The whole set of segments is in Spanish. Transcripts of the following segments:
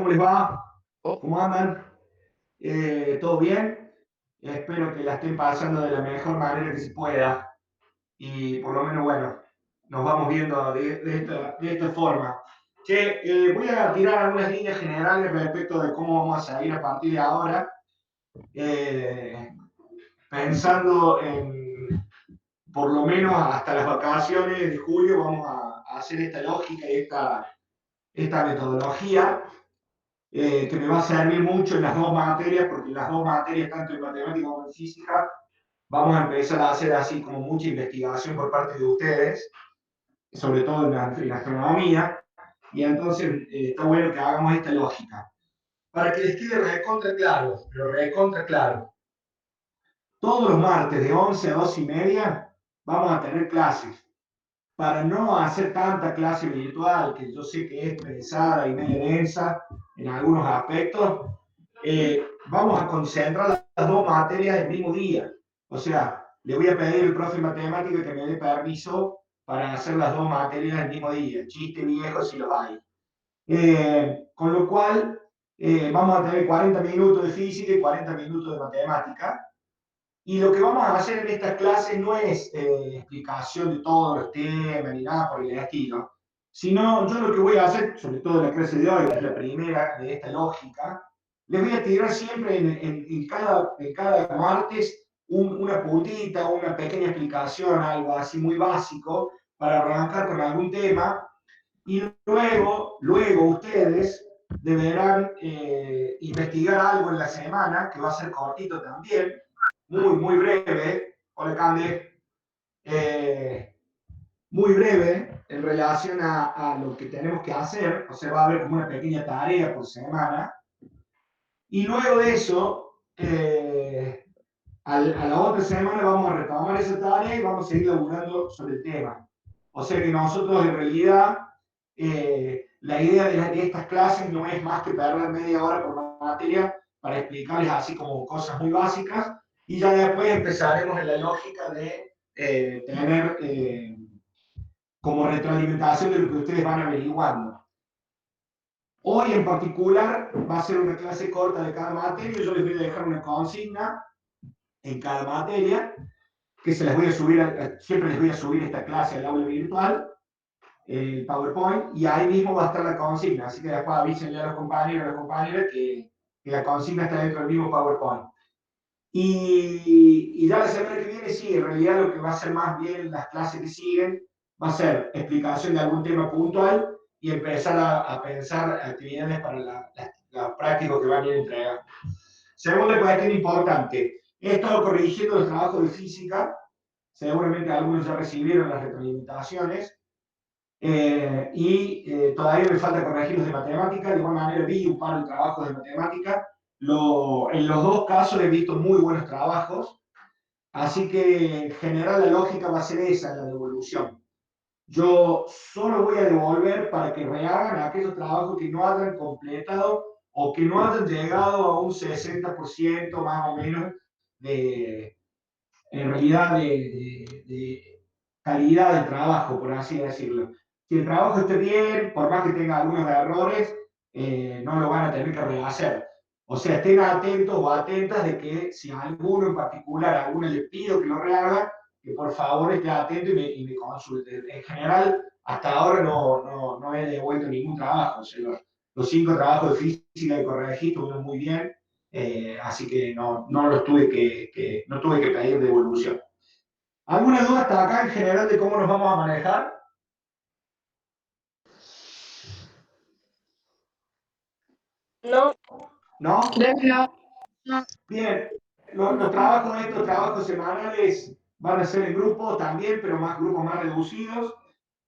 ¿cómo les va? Oh, ¿Cómo andan? ¿Todo bien? Espero que la estén pasando de la mejor manera que se pueda. Y por lo menos, bueno, nos vamos viendo de esta forma. Che, voy a tirar algunas líneas generales respecto de cómo vamos a salir a partir de ahora. Eh, Pensando en, por lo menos hasta las vacaciones de julio, vamos a hacer esta lógica y esta metodología que me va a servir mucho en las dos materias, porque en las dos materias, tanto en matemática como en física, vamos a empezar a hacer así como mucha investigación por parte de ustedes, sobre todo en la astronomía, y entonces está bueno que hagamos esta lógica. Para que les quede recontra claro, pero recontra claro, todos los martes de 11 a 12 y media vamos a tener clases. Para no hacer tanta clase virtual, que yo sé que es pesada y medio densa en algunos aspectos, vamos a concentrar las dos materias el mismo día. O sea, le voy a pedir al profe de matemática que me dé permiso para hacer las dos materias el mismo día. Chiste viejo si lo hay. Con lo cual, vamos a tener 40 minutos de física y 40 minutos de matemática. Y lo que vamos a hacer en estas clases no es explicación de todos los temas ni nada por el estilo, sino yo lo que voy a hacer, sobre todo en la clase de hoy, que es la primera de esta lógica, les voy a tirar siempre en cada martes una puntita, una pequeña explicación, algo así muy básico, para arrancar con algún tema, y luego ustedes deberán investigar algo en la semana, que va a ser cortito también, muy breve, hola Cande, eh, muy breve en relación a lo que tenemos que hacer, o sea, va a haber como una pequeña tarea por semana, y luego de eso, a la otra semana vamos a retomar esa tarea y vamos a seguir laburando sobre el tema. O sea que nosotros en realidad, la idea de estas clases no es más que perder media hora por materia para explicarles así como cosas muy básicas y ya después empezaremos en la lógica de tener como retroalimentación de lo que ustedes van averiguando. Hoy en particular va a ser una clase corta de cada materia, yo les voy a dejar una consigna en cada materia que se las voy a subir, siempre les voy a subir esta clase al aula virtual, el PowerPoint, y ahí mismo va a estar la consigna, así que después avísenle a los compañeros y a las compañeras que la consigna está dentro del mismo PowerPoint. Y ya la semana que viene, sí, en realidad lo que va a ser más bien las clases que siguen, va a ser explicación de algún tema puntual y empezar a pensar actividades para la práctica que van a ir entregando. Segunda cuestión importante, he estado corrigiendo los trabajos de física, seguramente algunos ya recibieron las retroalimentaciones, todavía me falta corregir los de matemática, de igual manera vi un par de trabajos de matemática, en los dos casos he visto muy buenos trabajos, así que en general la lógica va a ser esa, la devolución. Yo solo voy a devolver para que rehagan aquellos trabajos que no hayan completado o que no hayan llegado a un 60% más o menos de, en realidad, de calidad del trabajo, por así decirlo. Si el trabajo esté bien, por más que tenga algunos errores, no lo van a tener que rehacer. O sea, estén atentos o atentas de que si a alguno en particular, a alguno le pido que lo rehaga, que por favor esté atento y me consulte. En general, hasta ahora no he devuelto ningún trabajo. O sea, los 5 trabajos de física que corregí estuvieron muy bien, así que no los no tuve que pedir devolución. ¿Alguna duda hasta acá en general de cómo nos vamos a manejar? no, ¿No? creo que no. No. Bien, estos trabajos semanales van a ser en grupo también, pero grupos más reducidos.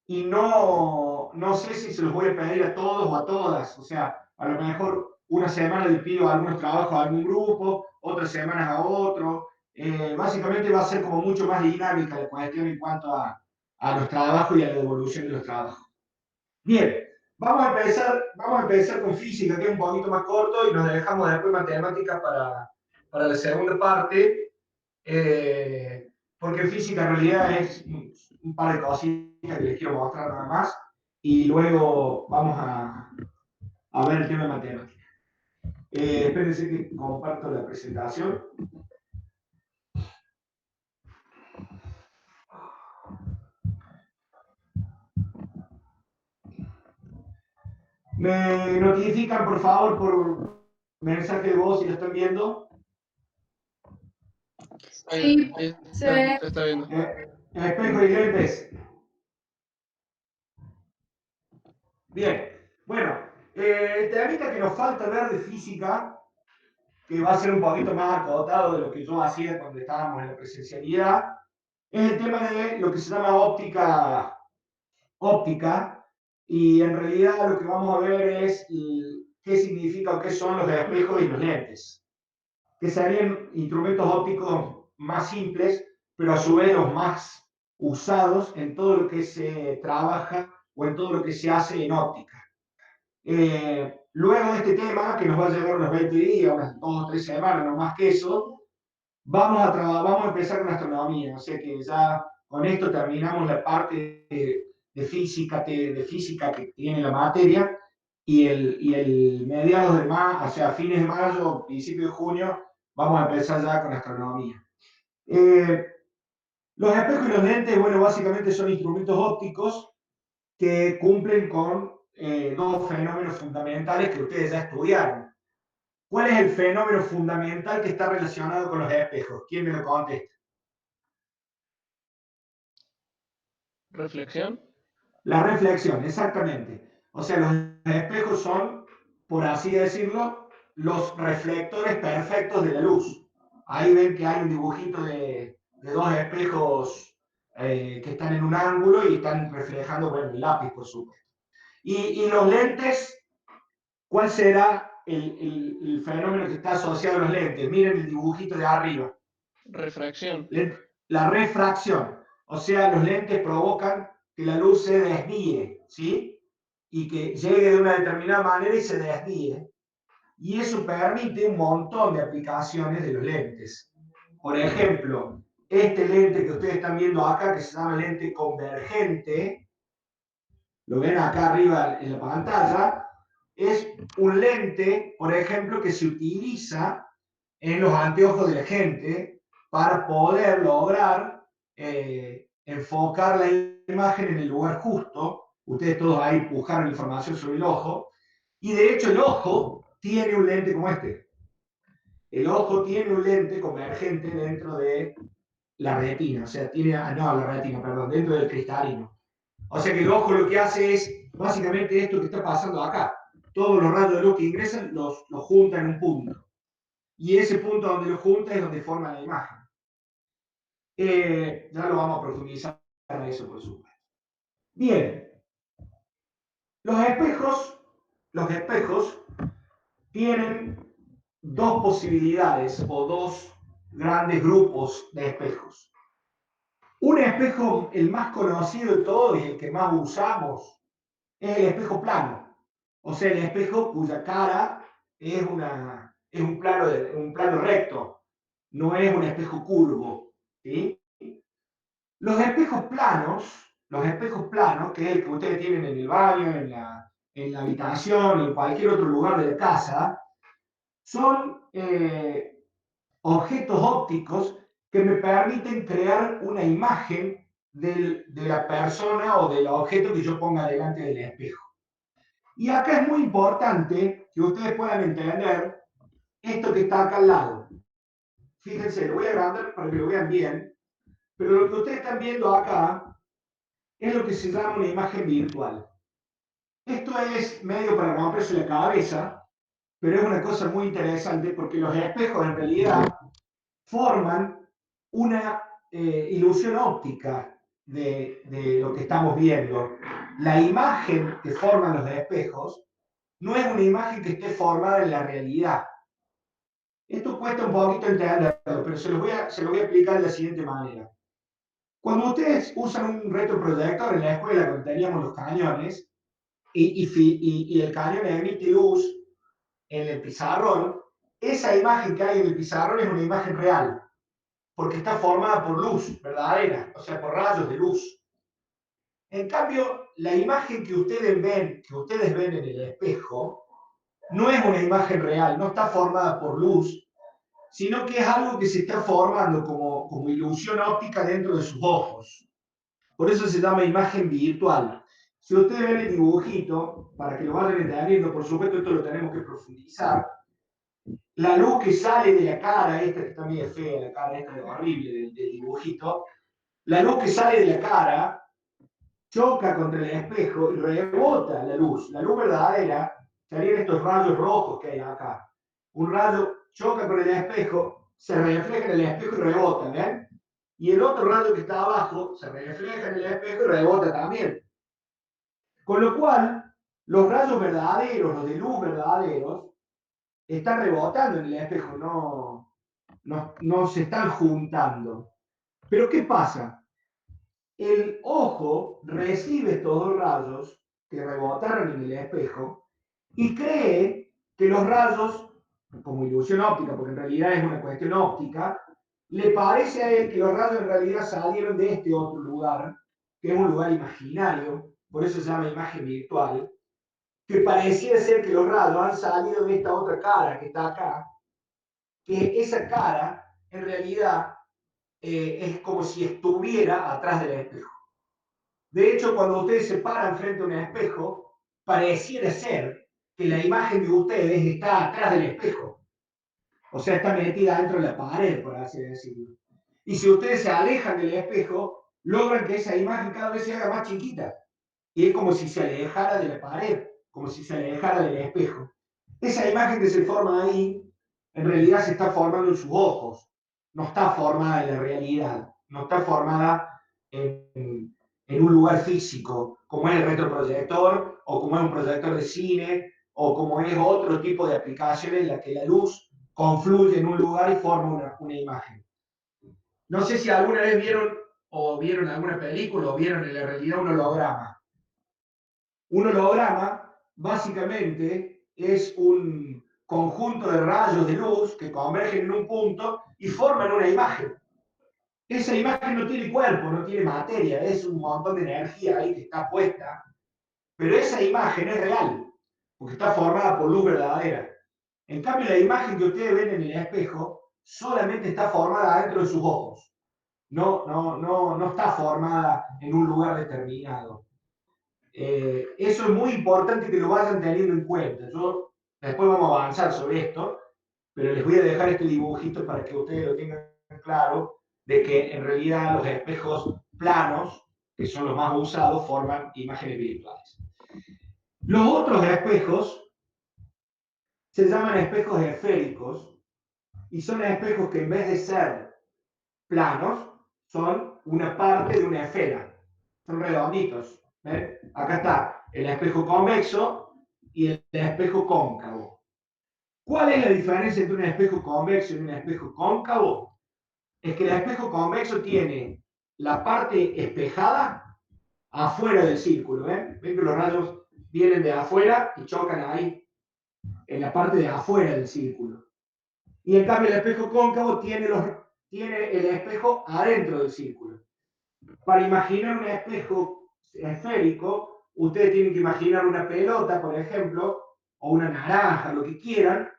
Y no sé si se los voy a pedir a todos o a todas. O sea, a lo mejor una semana les pido algunos trabajos a algún grupo, otras semanas a otro. Básicamente va a ser como mucho más dinámica la cuestión en cuanto a los trabajos y a la devolución de los trabajos. Bien, vamos a empezar con física, que es un poquito más corto, y nos dejamos después matemáticas para la segunda parte, porque física en realidad es un par de cositas que les quiero mostrar nada más, y luego a ver el tema de matemática. Espérense que comparto la presentación. Me notifican, por favor, por mensaje de voz si lo están viendo. Sí, se ve. Se está viendo. Espejo y lentes. Bien, bueno, el temita que nos falta ver de física, que va a ser un poquito más acotado de lo que yo hacía cuando estábamos en la presencialidad, es el tema de lo que se llama óptica, y en realidad lo que vamos a ver es qué significa o qué son los espejos y los lentes, que serían instrumentos ópticos más simples, pero a su vez los más usados en todo lo que se trabaja o en todo lo que se hace en óptica. Luego de este tema, que nos va a llevar unos 20 días, unas 2 o 3 semanas, no más que eso, vamos a empezar con astronomía. O sea que ya con esto terminamos la parte de física que tiene la materia, y el mediados de mayo, o sea, fines de mayo, principio de junio, vamos a empezar ya con astronomía. Los espejos y los lentes, bueno, básicamente son instrumentos ópticos que cumplen con dos fenómenos fundamentales que ustedes ya estudiaron. ¿Cuál es el fenómeno fundamental que está relacionado con los espejos? ¿Quién me lo contesta? Reflexión. La reflexión, exactamente. O sea, los espejos son, por así decirlo, los reflectores perfectos de la luz. Ahí ven que hay un dibujito de dos espejos que están en un ángulo y están reflejando, bueno, el lápiz, por supuesto. Y los lentes, ¿cuál será el fenómeno que está asociado a los lentes? Miren el dibujito de arriba. Refracción. La refracción. O sea, los lentes provocan que la luz se desvíe, ¿sí? Y que llegue de una determinada manera y se desvíe. Y eso permite un montón de aplicaciones de los lentes. Por ejemplo, este lente que ustedes están viendo acá, que se llama lente convergente, lo ven acá arriba en la pantalla, es un lente, por ejemplo, que se utiliza en los anteojos de la gente para poder lograr enfocar la imagen en el lugar justo. Ustedes todos ahí buscaron información sobre el ojo. Y de hecho el ojo tiene un lente como este. El ojo tiene un lente convergente dentro de la retina, o sea, tiene, no, la retina, perdón, dentro del cristalino. O sea que el ojo lo que hace es básicamente esto que está pasando acá. Todos los rayos de luz que ingresan los juntan en un punto. Y ese punto donde lo junta es donde forma la imagen. Ya lo vamos a profundizar en eso, por supuesto. Bien, los espejos tienen dos posibilidades o dos grandes grupos de espejos. Un espejo, el más conocido de todos y el que más usamos, es el espejo plano. O sea, el espejo cuya cara es, un plano recto, no es un espejo curvo, ¿sí? Los espejos planos, que es el que ustedes tienen en el baño, en la habitación, en cualquier otro lugar de la casa, son objetos ópticos que me permiten crear una imagen de la persona o del objeto que yo ponga delante del espejo. Y acá es muy importante que ustedes puedan entender esto que está acá al lado. Fíjense, lo voy a agrandar para que lo vean bien, pero lo que ustedes están viendo acá es lo que se llama una imagen virtual. Esto es medio para romperse la cabeza, pero es una cosa muy interesante porque los espejos en realidad forman una ilusión óptica de lo que estamos viendo. La imagen que forman los espejos no es una imagen que esté formada en la realidad. Esto cuesta un poquito entenderlo, pero se lo voy a explicar de la siguiente manera. Cuando ustedes usan un retroproyector en la escuela, cuando teníamos los cañones, y el cañón emite luz en el pizarrón, esa imagen que hay en el pizarrón es una imagen real, porque está formada por luz verdadera, o sea, por rayos de luz. En cambio, la imagen que ustedes ven en el espejo no es una imagen real, no está formada por luz, sino que es algo que se está formando como ilusión óptica dentro de sus ojos. Por eso se llama imagen virtual. Si ustedes ven el dibujito, para que lo vayan entendiendo, por supuesto esto lo tenemos que profundizar, la luz que sale de la cara, esta que está medio fea, la cara esta horrible del dibujito, la luz que sale de la cara choca contra el espejo y rebota la luz verdadera, serían estos rayos rojos que hay acá. Un rayo choca con el espejo, se refleja en el espejo y rebota, ¿ven? Y el otro rayo que está abajo se refleja en el espejo y rebota también. Con lo cual, los rayos verdaderos, los de luz verdaderos, están rebotando en el espejo, no se están juntando. Pero ¿qué pasa? El ojo recibe estos dos rayos que rebotaron en el espejo y cree que los rayos, como ilusión óptica, porque en realidad es una cuestión óptica, le parece a él que los rayos en realidad salieron de este otro lugar, que es un lugar imaginario, por eso se llama imagen virtual, que pareciera ser que los rayos han salido de esta otra cara que está acá, que esa cara en realidad es como si estuviera atrás del espejo. De hecho, cuando ustedes se paran frente a un espejo, pareciera ser que la imagen de ustedes está atrás del espejo. O sea, está metida dentro de la pared, por así decirlo. Y si ustedes se alejan del espejo, logran que esa imagen cada vez se haga más chiquita. Y es como si se alejara de la pared, como si se alejara del espejo. Esa imagen que se forma ahí, en realidad se está formando en sus ojos, no está formada en la realidad, no está formada en un lugar físico, como es el retroproyector, o como es un proyector de cine, o como es otro tipo de aplicación en la que la luz confluye en un lugar y forma una imagen. No sé si alguna vez vieron o vieron alguna película o vieron en la realidad un holograma. Un holograma básicamente es un conjunto de rayos de luz que convergen en un punto y forman una imagen. Esa imagen no tiene cuerpo, no tiene materia, es un montón de energía ahí que está puesta, pero esa imagen es real, porque está formada por luz verdadera. En cambio, la imagen que ustedes ven en el espejo solamente está formada dentro de sus ojos, no está formada en un lugar determinado. Eso es muy importante que lo vayan teniendo en cuenta. Yo después vamos a avanzar sobre esto, pero les voy a dejar este dibujito para que ustedes lo tengan claro, de que en realidad los espejos planos, que son los más usados, forman imágenes virtuales. Los otros espejos se llaman espejos esféricos y son espejos que en vez de ser planos, son una parte de una esfera. Son redonditos. ¿Ven? Acá está el espejo convexo y el espejo cóncavo. ¿Cuál es la diferencia entre un espejo convexo y un espejo cóncavo? Es que el espejo convexo tiene la parte espejada afuera del círculo. ¿Ven? ¿Ven que los rayos vienen de afuera y chocan ahí, en la parte de afuera del círculo? Y en cambio el espejo cóncavo tiene el espejo adentro del círculo. Para imaginar un espejo esférico, ustedes tienen que imaginar una pelota, por ejemplo, o una naranja, lo que quieran,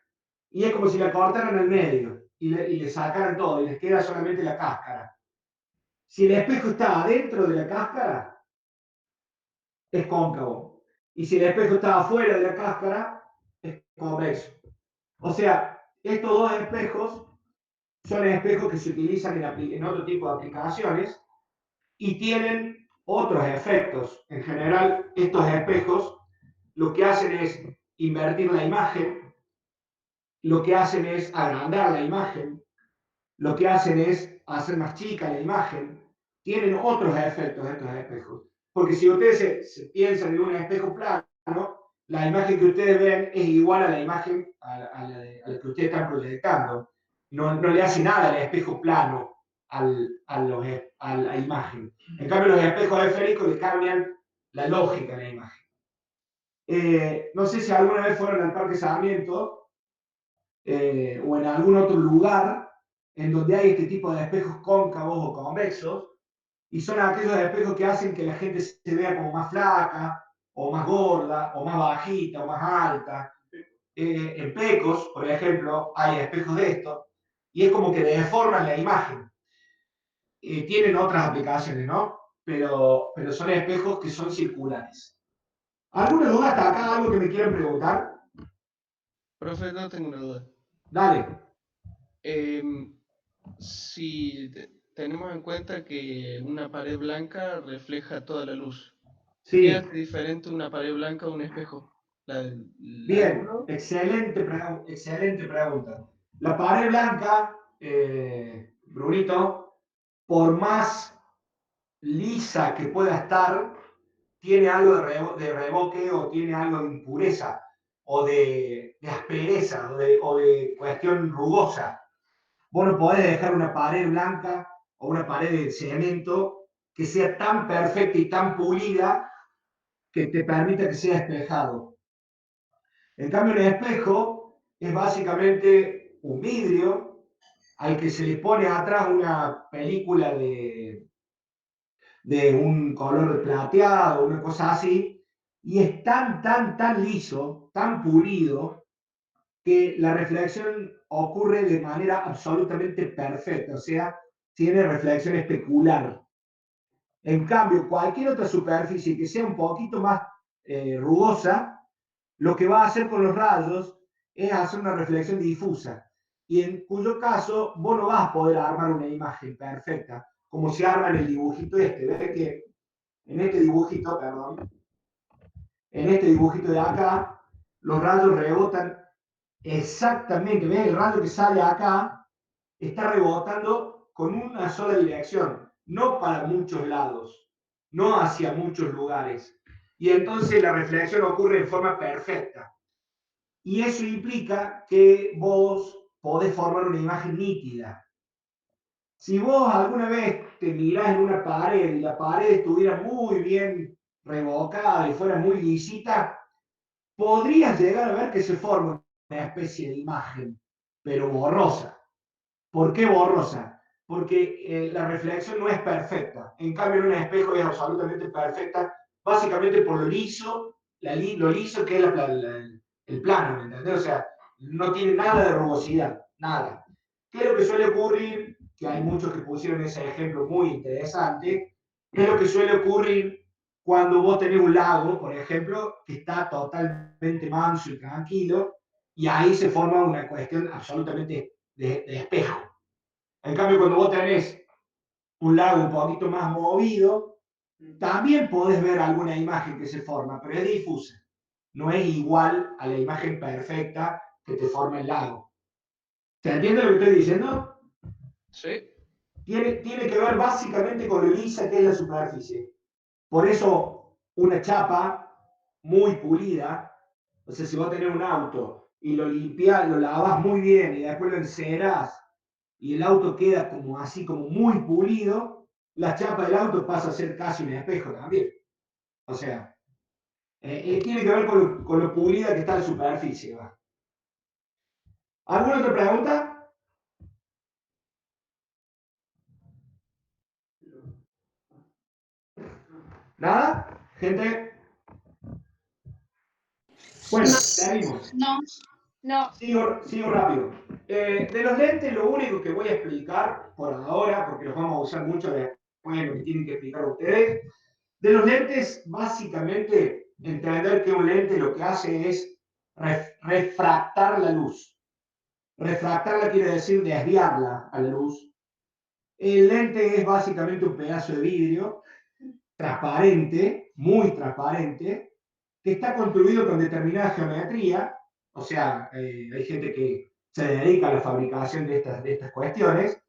y es como si la cortaran al medio y le sacaran todo y les queda solamente la cáscara. Si el espejo está adentro de la cáscara, es cóncavo. Y si el espejo está afuera de la cáscara, es convexo. O sea, estos dos espejos son espejos que se utilizan en otro tipo de aplicaciones y tienen otros efectos. En general, estos espejos lo que hacen es invertir la imagen, lo que hacen es agrandar la imagen, lo que hacen es hacer más chica la imagen. Tienen otros efectos estos espejos. Porque si ustedes se piensan en un espejo plano, la imagen que ustedes ven es igual a la imagen a la que ustedes están proyectando. No le hace nada al espejo plano a la imagen. En cambio, los espejos esféricos le cambian la lógica a la imagen. No sé si alguna vez fueron al Parque Sarmiento o en algún otro lugar en donde hay este tipo de espejos cóncavos o convexos, y son aquellos espejos que hacen que la gente se vea como más flaca, o más gorda, o más bajita, o más alta. en Pecos, por ejemplo, hay espejos de esto, y es como que deforman la imagen. Tienen otras aplicaciones, ¿no? Pero son espejos que son circulares. ¿Alguna duda hasta acá? ¿Algo que me quieran preguntar? Profe, no tengo una duda. Dale. Si tenemos en cuenta que una pared blanca refleja toda la luz, Sí. ¿qué hace diferente una pared blanca a un espejo? ¿La Bien, luz? excelente pregunta. La pared blanca, Brunito, por más lisa que pueda estar, tiene algo de reboque o tiene algo de impureza o de aspereza o de cuestión rugosa. Vos no podés dejar una pared blanca o una pared de cemento que sea tan perfecta y tan pulida que te permita que sea espejado. En cambio, un espejo es básicamente un vidrio al que se le pone atrás una película de un color plateado, una cosa así, y es tan liso, tan pulido, que la reflexión ocurre de manera absolutamente perfecta, o sea, tiene reflexión especular. En cambio, cualquier otra superficie que sea un poquito más rugosa, lo que va a hacer con los rayos es hacer una reflexión difusa, y en cuyo caso vos no vas a poder armar una imagen perfecta, como se arma en el dibujito este. ¿Ves que en este dibujito, perdón, en este dibujito de acá, los rayos rebotan exactamente? ¿Ves? El rayo que sale acá está rebotando con una sola dirección, no para muchos lados, no hacia muchos lugares. Y entonces la reflexión ocurre en forma perfecta. Y eso implica que vos podés formar una imagen nítida. Si vos alguna vez te mirás en una pared y la pared estuviera muy bien revocada y fuera muy lisita, podrías llegar a ver que se forma una especie de imagen, pero borrosa. ¿Por qué borrosa? Porque la reflexión no es perfecta. En cambio, en un espejo es absolutamente perfecta, básicamente por lo liso, lo liso que es el plano, ¿me entendés? O sea, no tiene nada de rugosidad, nada. ¿Qué es lo que suele ocurrir? Que hay muchos que pusieron ese ejemplo muy interesante. ¿Qué es lo que suele ocurrir cuando vos tenés un lago, por ejemplo, que está totalmente manso y tranquilo, y ahí se forma una cuestión absolutamente de espejo? En cambio, cuando vos tenés un lago un poquito más movido, también podés ver alguna imagen que se forma, pero es difusa. No es igual a la imagen perfecta que te forma el lago. ¿Se entiende lo que estoy diciendo? Sí. Tiene que ver básicamente con lo lisa que es la superficie. Por eso, una chapa muy pulida, o sea, si vos tenés un auto y lo limpias, lo lavas muy bien y después lo enceras y el auto queda como así, como muy pulido, la chapa del auto pasa a ser casi un espejo también. O sea, tiene que ver con lo pulida que está la superficie. ¿Va? ¿Alguna otra pregunta? ¿Nada? Gente. Bueno, seguimos. No, no. Sigo rápido. De los lentes, lo único que voy a explicar por ahora, porque los vamos a usar mucho después, lo que tienen que explicar ustedes. De los lentes, básicamente, entender que un lente lo que hace es refractar la luz. Refractarla quiere decir desviarla a la luz. El lente es básicamente un pedazo de vidrio transparente, muy transparente, que está construido con determinada geometría. O sea, hay gente que se dedica a la fabricación de estas cuestiones,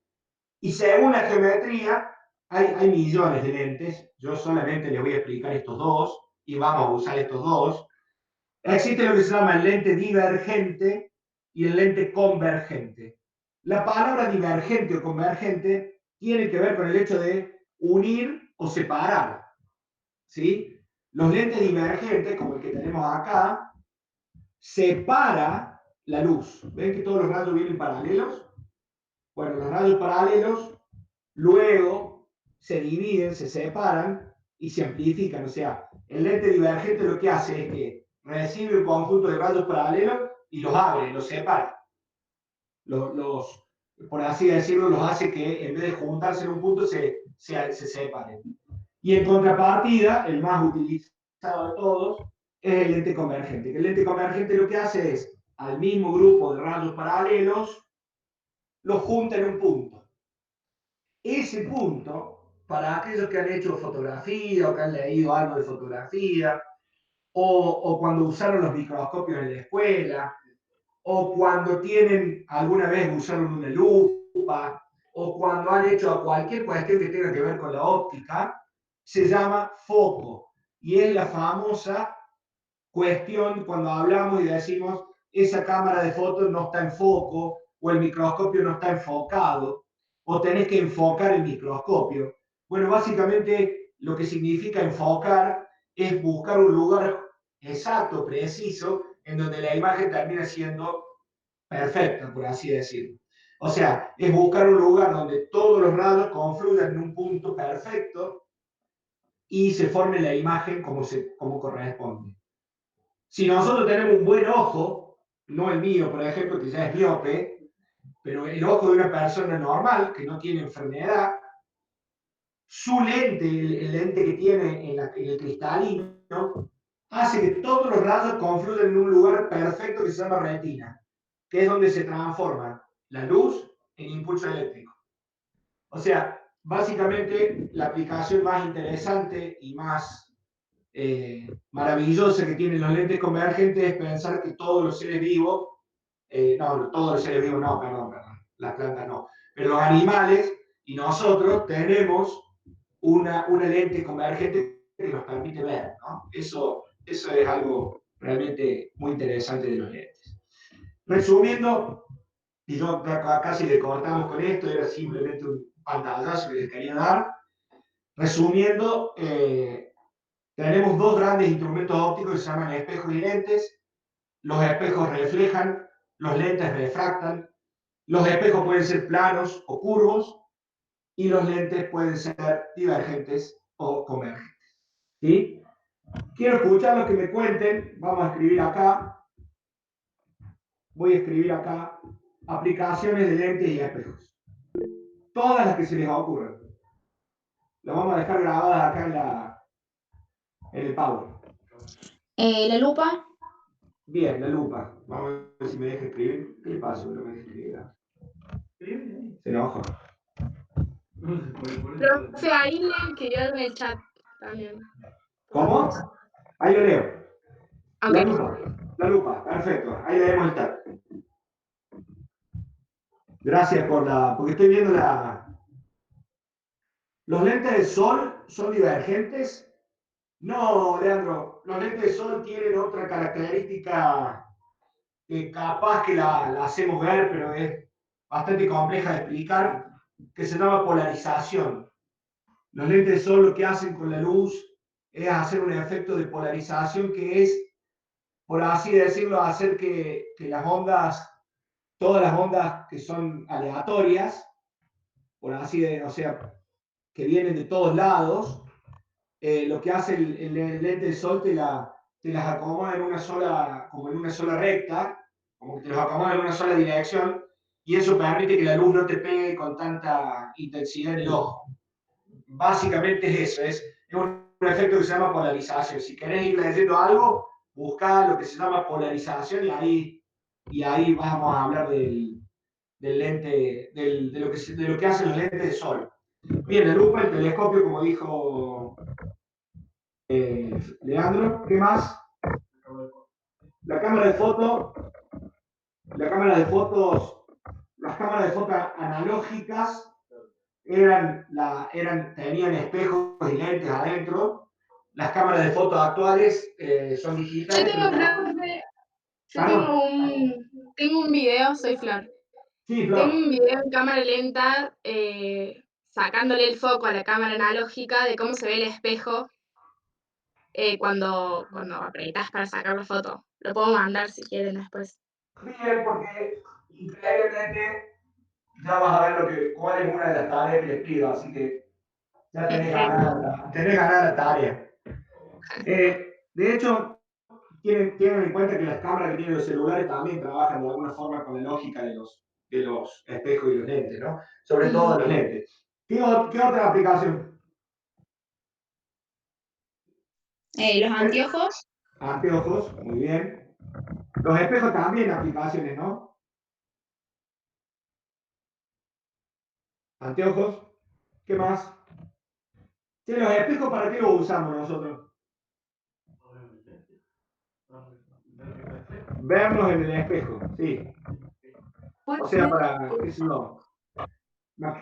y según la geometría hay millones de lentes. Yo solamente les voy a explicar estos dos y vamos a usar estos dos. Existe lo que se llama el lente divergente y el lente convergente. La palabra divergente o convergente tiene que ver con el hecho de unir o separar. ¿Sí? Los lentes divergentes, como el que tenemos acá, separa la luz. ¿Ven que todos los rayos vienen paralelos? Bueno, los rayos paralelos luego se dividen, se separan y se amplifican. O sea, el lente divergente lo que hace es que recibe un conjunto de rayos paralelos y los abre, los separa. Por así decirlo, los hace que en vez de juntarse en un punto se separen. Y en contrapartida, el más utilizado de todos es el lente convergente. El lente convergente lo que hace es, al mismo grupo de rayos paralelos, los junta en un punto. Ese punto, para aquellos que han hecho fotografía o que han leído algo de fotografía, o cuando usaron los microscopios en la escuela, o cuando tienen, alguna vez usaron una lupa, o cuando han hecho cualquier cuestión que tenga que ver con la óptica, se llama foco. Y es la famosa cuestión cuando hablamos y decimos, esa cámara de fotos no está en foco, o el microscopio no está enfocado, o tenés que enfocar el microscopio. Bueno, básicamente lo que significa enfocar es buscar un lugar exacto, preciso, en donde la imagen termina siendo perfecta, por así decirlo. O sea, es buscar un lugar donde todos los rayos confluyan en un punto perfecto y se forme la imagen como corresponde. Si nosotros tenemos un buen ojo, no el mío, por ejemplo, que ya es miope, pero el ojo de una persona normal, que no tiene enfermedad, su lente, el lente que tiene en el cristalino, hace que todos los rayos confluyan en un lugar perfecto que se llama retina, que es donde se transforma la luz en impulso eléctrico. O sea, básicamente la aplicación más interesante y más maravillosa que tienen los lentes convergentes es pensar que todos los seres vivos, no, todos los seres vivos no, perdón, las plantas no, pero los animales y nosotros tenemos una lente convergente que nos permite ver, ¿no? Eso es algo realmente muy interesante de los lentes. Resumiendo, y yo casi le cortamos con esto, era simplemente un pantallazo que les quería dar. Resumiendo, tenemos dos grandes instrumentos ópticos que se llaman espejos y lentes. Los espejos reflejan, los lentes refractan. Los espejos pueden ser planos o curvos y los lentes pueden ser divergentes o convergentes. ¿Sí? Quiero escuchar lo que me cuenten. Vamos a escribir acá. Voy a escribir acá aplicaciones de lentes y espejos. Todas las que se les ocurran. Las vamos a dejar grabadas acá en el Power. La lupa. Bien, la lupa. Vamos a ver si me deja escribir. ¿Qué le pasa? No me deja escribir. Se enoja. Profe, ahí le escribió en el chat también. ¿Cómo? Ahí lo leo. Ok. La lupa, perfecto. Ahí leemos el chat. Gracias porque estoy viendo ¿Los lentes de sol son divergentes? No, Leandro. Los lentes de sol tienen otra característica que capaz que la hacemos ver, pero es bastante compleja de explicar, que se llama polarización. Los lentes de sol lo que hacen con la luz es hacer un efecto de polarización que es, por así decirlo, hacer que las ondas, todas las ondas que son aleatorias, por así decirlo, o sea, que vienen de todos lados, lo que hace el lente de sol te las acomoda como en una sola recta, como que te los acomoda en una sola dirección, y eso permite que la luz no te pegue con tanta intensidad en el ojo. Básicamente es eso, es un efecto que se llama polarización. Si querés ir leyendo algo, busca lo que se llama polarización y ahí vamos a hablar del lente, de lo que hacen los lentes de sol. Bien, la lupa, el telescopio, como dijo Leandro, ¿qué más? La cámara de foto, las cámaras de fotos analógicas tenían espejos y lentes adentro. Las cámaras de fotos actuales son digitales. Tengo un video, soy Flor. Sí, Flor. Tengo un video en cámara lenta sacándole el foco a la cámara analógica de cómo se ve el espejo cuando apretas para sacar la foto. Lo puedo mandar si quieren después. Bien, porque increíblemente ya vas a ver cuál es una de las tareas que les pido, así que ya tenés ganada la tarea. De hecho, tienen en cuenta que las cámaras que tienen los celulares también trabajan de alguna forma con la lógica de los espejos y los lentes, ¿no? Sobre todo los lentes. ¿Qué otra aplicación? Los anteojos. Anteojos, muy bien. Los espejos también aplicaciones, ¿no? Anteojos. ¿Qué más? Sí, los espejos, ¿para qué los usamos nosotros? Vernos en el espejo, sí. O sea, para, qué sé yo,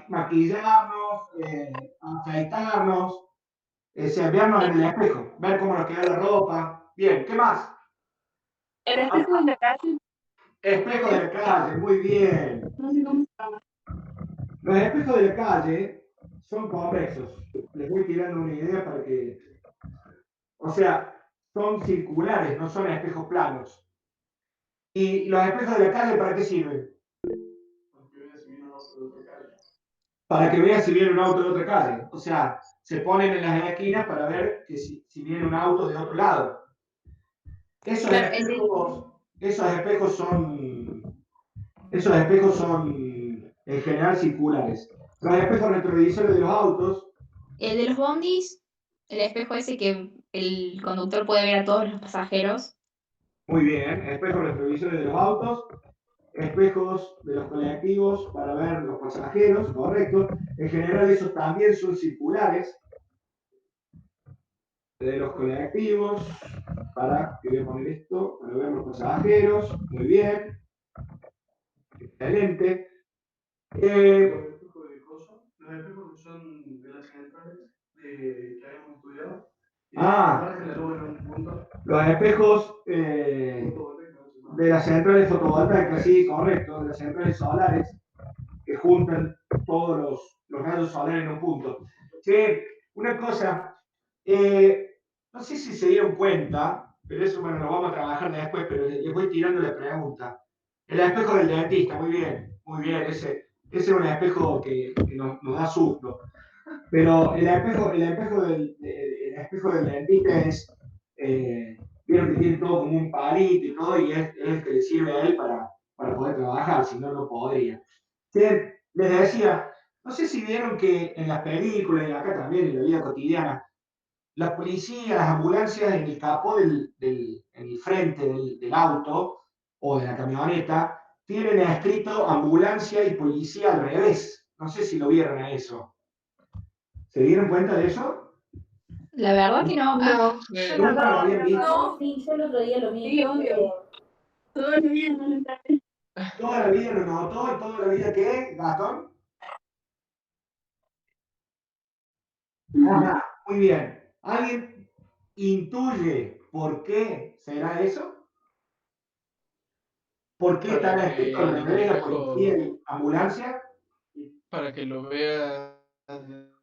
maquillarnos, afeitarnos, vernos en el espejo, ver cómo nos queda la ropa. Bien, ¿qué más? El espejo de la calle. Espejo de la calle, muy bien. No sé cómo se llama. Los espejos de la calle son convexos. Les voy tirando una idea para que... O sea, son circulares, no son espejos planos. ¿Y los espejos de la calle para qué sirven? Para que veas si viene un auto de otra calle. O sea, se ponen en las esquinas para ver que si viene un auto de otro lado. Esos espejos son en general circulares. Los espejos retrovisores de los autos. El de los bondis, el espejo ese que el conductor puede ver a todos los pasajeros. Muy bien, espejos retrovisores de los autos, espejos de los colectivos para ver los pasajeros, correcto. En general esos también son circulares. De los colectivos, que voy a poner esto, para ver los pasajeros, muy bien. Excelente. Los espejos que son de las centrales que habíamos estudiado. Los espejos de las centrales fotovoltaicas, sí, correcto, de las centrales solares que juntan todos los rayos solares en un punto. Che, una cosa, no sé si se dieron cuenta, pero eso, bueno, lo vamos a trabajar después, pero les voy tirando la pregunta. El espejo del dentista, muy bien, ese es un espejo que nos da susto. Pero el espejo del dentista es, vieron que tiene todo como un palito y todo, y es el que le sirve a él para poder trabajar, si no, no podría. Les decía, no sé si vieron que en las películas y acá también en la vida cotidiana, la policía, las ambulancias en el capó en el frente del auto o de la camioneta, tienen escrito ambulancia y policía al revés. No sé si lo vieron a eso. ¿Se dieron cuenta de eso? La verdad que no. No. ¿Nunca lo habían visto? No, sí, yo el otro día lo vi. Sí, obvio. Todo el día no lo saben. ¿Toda la vida lo notó y toda la vida qué, Gastón? Ajá, muy bien. ¿Alguien intuye por qué será eso? ¿Por qué están Para escritos que al el revés la policía espejo, y ambulancia? para que lo vea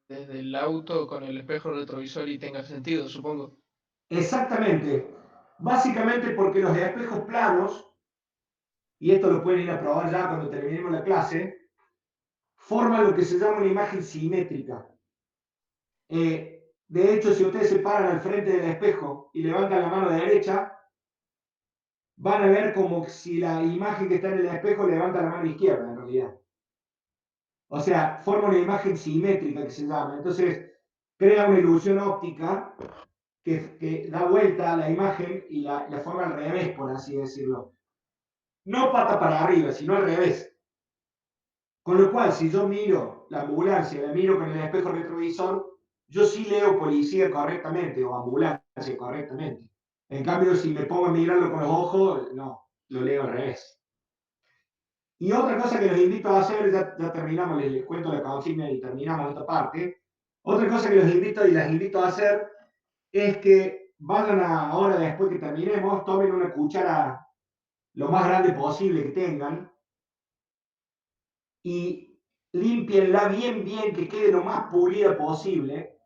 desde el auto con el espejo retrovisor y tenga sentido, supongo. Exactamente. Básicamente porque los espejos planos, y esto lo pueden ir a probar ya cuando terminemos la clase, forman lo que se llama una imagen simétrica. De hecho, si ustedes se paran al frente del espejo y levantan la mano derecha, van a ver como si la imagen que está en el espejo levanta la mano izquierda, en realidad. O sea, forma una imagen simétrica que se llama. Entonces, crea una ilusión óptica que da vuelta a la imagen y la forma al revés, por así decirlo. No pata para arriba, sino al revés. Con lo cual, si yo miro la ambulancia, la miro con el espejo retrovisor, yo sí leo policía correctamente o ambulancia correctamente. En cambio, si me pongo a mirarlo con los ojos, no, lo leo al revés. Y otra cosa que los invito a hacer, ya terminamos, les cuento la consigna y terminamos esta parte. Otra cosa que los invito y las invito a hacer es que vayan ahora, después que terminemos, tomen una cuchara lo más grande posible que tengan y límpienla bien, bien, que quede lo más pulida posible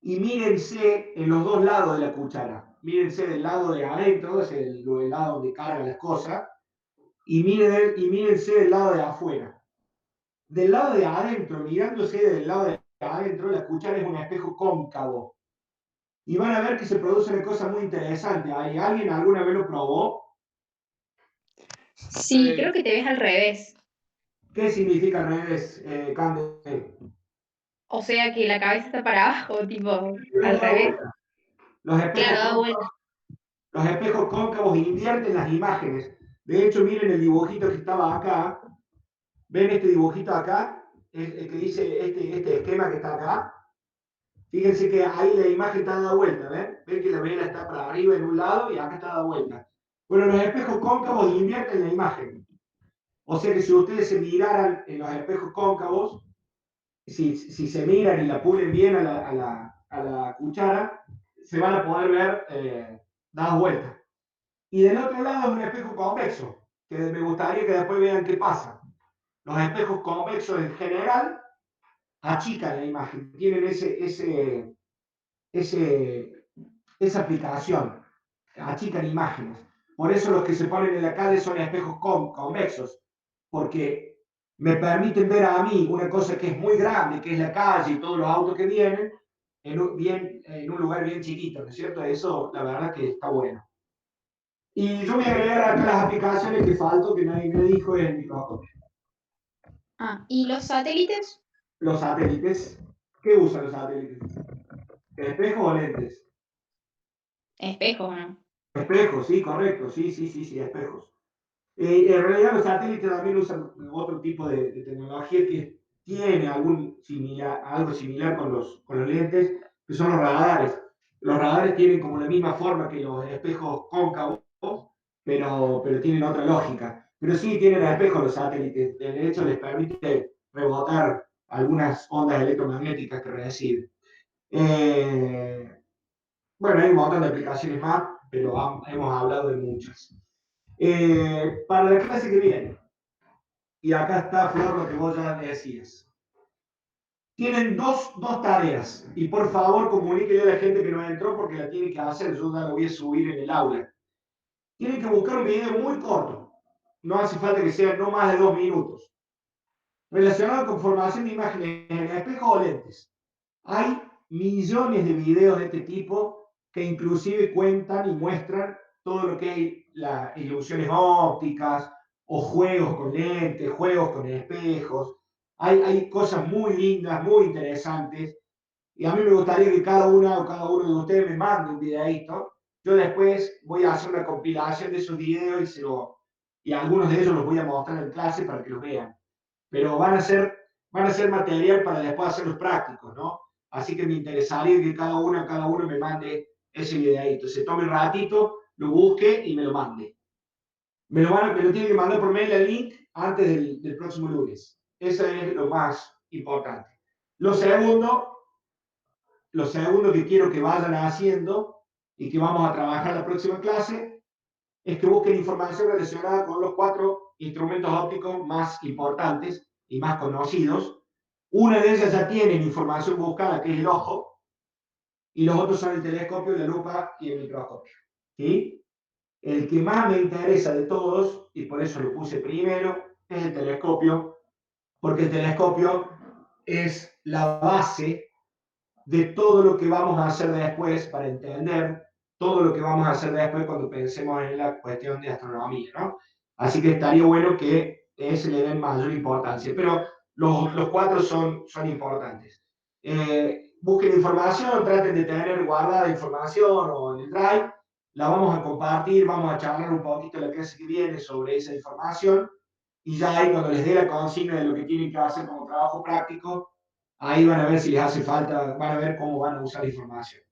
y mírense en los dos lados de la cuchara. Mírense del lado de adentro, es el lado donde cargan las cosas, y mírense del lado de afuera. Del lado de adentro, mirándose del lado de adentro, la cuchara es un espejo cóncavo. y van a ver que se produce una cosa muy interesante. ¿Alguien alguna vez lo probó? Sí, creo que te ves al revés. ¿Qué significa al revés, Cande? O sea que la cabeza está para abajo, tipo, Da al revés. vuelta. Los espejos, Claro, da vuelta. los espejos cóncavos invierten las imágenes. De hecho, miren el dibujito que estaba acá. ¿Ven este dibujito acá? El que dice este esquema que está acá. Fíjense que ahí la imagen está dada vuelta, ¿ven? Ven que la vela está para arriba en un lado y acá está dada vuelta. Bueno, los espejos cóncavos invierten la imagen. O sea que si ustedes se miraran en los espejos cóncavos, si se miran y la pulen bien a la cuchara, se van a poder ver dadas vueltas. Y del otro lado es un espejo convexo, que me gustaría que después vean qué pasa. Los espejos convexos en general achican la imagen, tienen esa aplicación, achican imágenes. Por eso los que se ponen en la calle son espejos convexos, porque me permiten ver a mí una cosa que es muy grande, que es la calle y todos los autos que vienen, en un lugar bien chiquito, ¿no es cierto? Eso, la verdad que está bueno. Y yo voy a agregar acá las aplicaciones que faltó, que nadie me dijo, es el microscopio. Ah, ¿y los satélites? Los satélites. ¿Qué usan los satélites? ¿Espejos o lentes? Espejos, ¿no? Espejos, sí, correcto, sí, espejos. En realidad los satélites también usan otro tipo de tecnología que tiene algo similar con los lentes, que son los radares. Los radares tienen como la misma forma que los espejos cóncavos, pero tienen otra lógica. Pero sí tienen espejos los satélites. De hecho, les permite rebotar algunas ondas electromagnéticas que reciben. Eh, bueno, hay un montón de aplicaciones más, pero hemos hablado de muchas. Para la clase que viene, y acá está, Flor, lo que vos ya decías. Tienen dos tareas, y por favor comuníquele a la gente que no entró porque la tiene que hacer, yo ya lo voy a subir en el aula. Tienen que buscar un video muy corto, no hace falta que sea no más de 2 minutos, relacionado con formación de imágenes en espejo o lentes. Hay millones de videos de este tipo que inclusive cuentan y muestran todo lo que es las ilusiones ópticas o juegos con lentes, juegos con espejos. Hay cosas muy lindas, muy interesantes. Y a mí me gustaría que cada una o cada uno de ustedes me mande un videito. Yo después voy a hacer una compilación de esos videos y algunos de ellos los voy a mostrar en clase para que los vean. Pero van a ser material para después hacer los prácticos, ¿no? Así que me interesaría que cada uno me mande ese videito. Se tome un ratito, lo busque y me lo mande. Me lo tiene que mandar por mail el link antes del próximo lunes. Eso es lo más importante. Lo segundo, lo segundo que quiero que vayan haciendo y que vamos a trabajar la próxima clase es que busquen información relacionada con los 4 instrumentos ópticos más importantes y más conocidos. Una de ellas ya tienen información buscada, que es el ojo, y los otros son el telescopio, la lupa y el microscopio. ¿Sí? El que más me interesa de todos, y por eso lo puse primero, es el telescopio, porque el telescopio es la base de todo lo que vamos a hacer después para entender todo lo que vamos a hacer después cuando pensemos en la cuestión de astronomía, ¿no? Así que estaría bueno que ese le den mayor importancia, pero los 4 son importantes. Busquen información, traten de tener guardada información o en el Drive, la vamos a compartir, vamos a charlar un poquito la clase que viene sobre esa información y ya ahí cuando les dé la consigna de lo que tienen que hacer como trabajo práctico, ahí van a ver si les hace falta, van a ver cómo van a usar la información.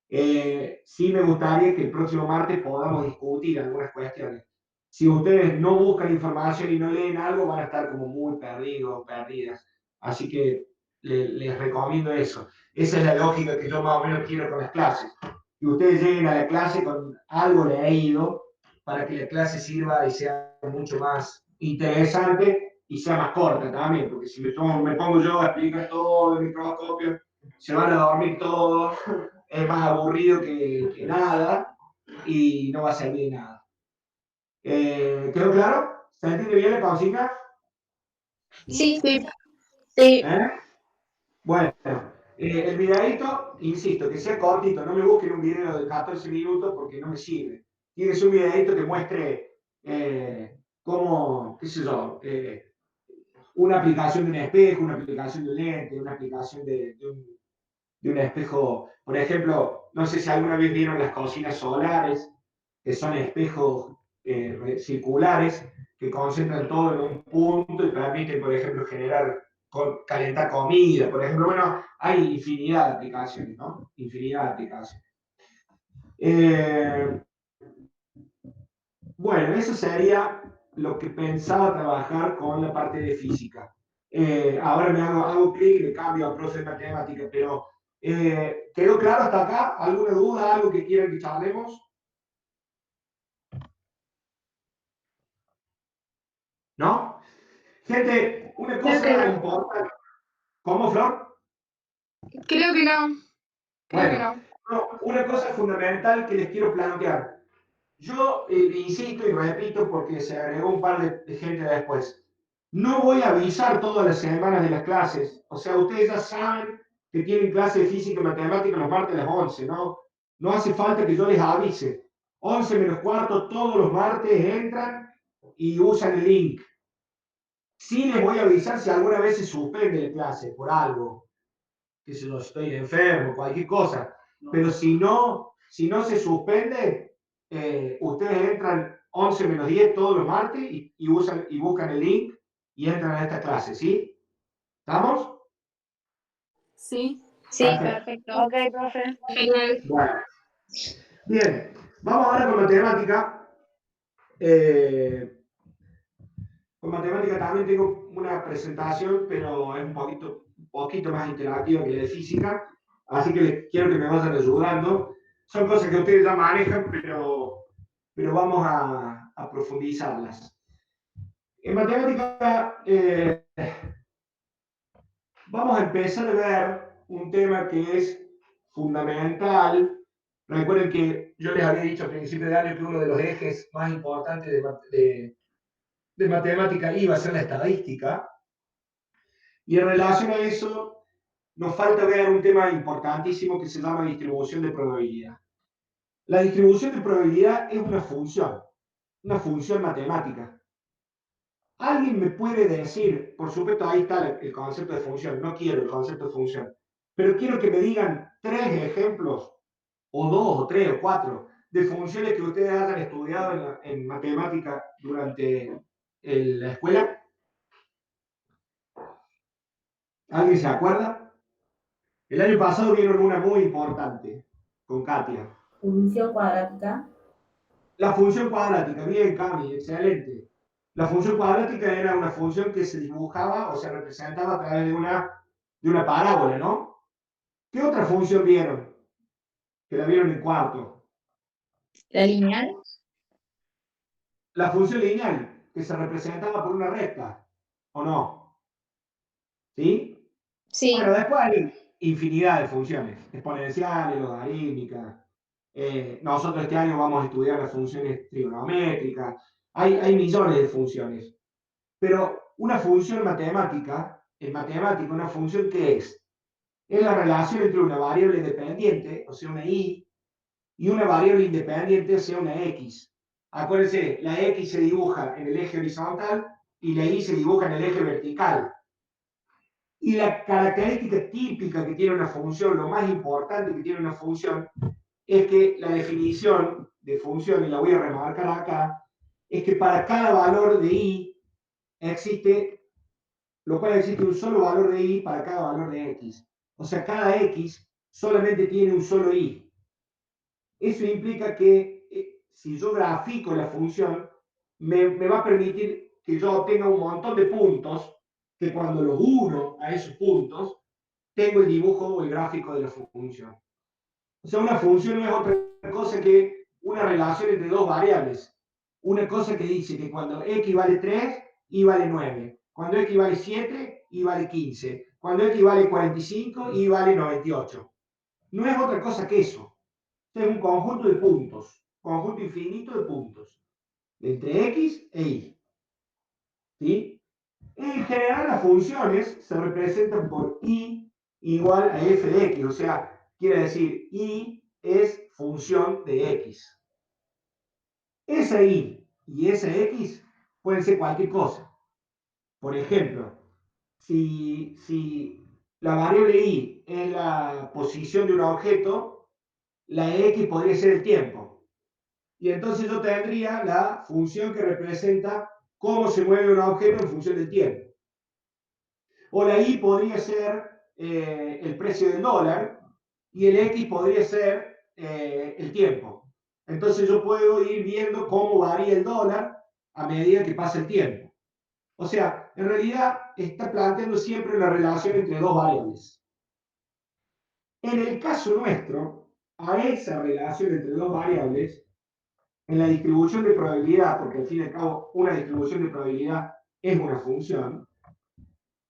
Sí me gustaría que el próximo martes podamos discutir algunas cuestiones. Si ustedes no buscan información y no leen algo, van a estar como muy perdidos, perdidas. Así que les recomiendo eso. Esa es la lógica que yo más o menos quiero con las clases. Que ustedes lleguen a la clase con algo leído para que la clase sirva y sea mucho más interesante y sea más corta también, porque si me pongo yo a explicar todo el microscopio, se van a dormir todos, es más aburrido que nada y no va a servir de nada. ¿Quedó claro? ¿Se entiende bien la consigna? Sí. Sí, Sí. ¿Eh? Bueno, El videito, insisto, que sea cortito, no me busquen un video de 14 minutos porque no me sirve. Tiene que ser un videito que muestre cómo, qué sé yo, una aplicación de un espejo, una aplicación de un lente, una aplicación de un espejo. Por ejemplo, no sé si alguna vez vieron las cocinas solares, que son espejos circulares que concentran todo en un punto y permiten, por ejemplo, calentar comida, por ejemplo. Bueno, hay infinidad de aplicaciones, ¿no? Infinidad de aplicaciones. Bueno, eso sería lo que pensaba trabajar con la parte de física. Ahora hago clic y me cambio a profe de matemática, pero ¿quedó claro hasta acá? ¿Alguna duda, algo que quieran que charlemos? ¿No? Gente, una Creo que cosa no. importante. ¿Cómo, Flor? Creo que no. Creo que Bueno, no. no, una cosa fundamental que les quiero plantear. Yo insisto y repito porque se agregó un par de gente después. No voy a avisar todas las semanas de las clases. O sea, ustedes ya saben que tienen clase de física y matemática los martes a las 11, ¿no? No hace falta que yo les avise. 11 menos cuarto, todos los martes entran y usan el link. Sí les voy a avisar si alguna vez se suspende la clase por algo, que si no estoy enfermo, cualquier cosa. Pero si no se suspende, ustedes entran 11 menos 10 todos los martes y buscan el link y entran a esta clase, ¿sí? ¿Estamos? Sí. Sí, Perfecto. perfecto. Ok, profe. Genial. Bueno, bien. Vamos ahora con matemática. Eh, con matemática también tengo una presentación, pero es un poquito más interactiva que la de física. Así que quiero que me vayan ayudando. Son cosas que ustedes ya manejan, pero vamos a profundizarlas. En matemática vamos a empezar a ver un tema que es fundamental. Recuerden que yo les había dicho a principio de año que uno de los ejes más importantes de matemática iba a ser la estadística. Y en relación a eso, nos falta ver un tema importantísimo que se llama distribución de probabilidad. La distribución de probabilidad es una función matemática. ¿Alguien me puede decir, por supuesto ahí está el concepto de función, no quiero el concepto de función, pero quiero que me digan 3 ejemplos, o 2, o 3, o 4, de funciones que ustedes hayan estudiado en matemática durante la escuela? ¿Alguien se acuerda? El año pasado vieron una muy importante con Katia. Función cuadrática. La función cuadrática, bien, Cami, excelente. La función cuadrática era una función que se dibujaba o se representaba a través de una parábola, ¿no? ¿Qué otra función vieron? Que la vieron en cuarto. La lineal. La función lineal, que se representaba por una recta, ¿o no? ¿Sí? Bueno, Sí. después hay infinidad de funciones, exponenciales, logarítmicas. Nosotros este año vamos a estudiar las funciones trigonométricas. Hay millones de funciones. Pero una función matemática, en matemática, una función ¿qué es? Es la relación entre una variable dependiente, o sea, una y una variable independiente, o sea, una x. Acuérdense, la x se dibuja en el eje horizontal y la y se dibuja en el eje vertical. Y la característica típica que tiene una función, lo más importante que tiene una función, es que la definición de función, y la voy a remarcar acá, es que para cada valor de y existe, lo cual existe un solo valor de y para cada valor de x. O sea, cada x solamente tiene un solo y. Eso implica que si yo grafico la función, me va a permitir que yo obtenga un montón de puntos, que cuando los uno a esos puntos, tengo el dibujo o el gráfico de la función. O sea, una función no es otra cosa que una relación entre dos variables. Una cosa que dice que cuando x vale 3, y vale 9. Cuando x vale 7, y vale 15. Cuando x vale 45, y vale 98. No es otra cosa que eso. Es un conjunto de puntos, conjunto infinito de puntos, entre x e y. ¿Sí? En general las funciones se representan por y igual a f de x, o sea, quiere decir y es función de x. Esa y esa x pueden ser cualquier cosa. Por ejemplo, si la variable y es la posición de un objeto, la x podría ser el tiempo. Y entonces yo tendría la función que representa cómo se mueve un objeto en función del tiempo. O la y podría ser el precio del dólar y el x podría ser el tiempo. Entonces yo puedo ir viendo cómo varía el dólar a medida que pasa el tiempo. O sea, en realidad está planteando siempre una relación entre dos variables. En el caso nuestro, a esa relación entre dos variables, en la distribución de probabilidad, porque al fin y al cabo una distribución de probabilidad es una función,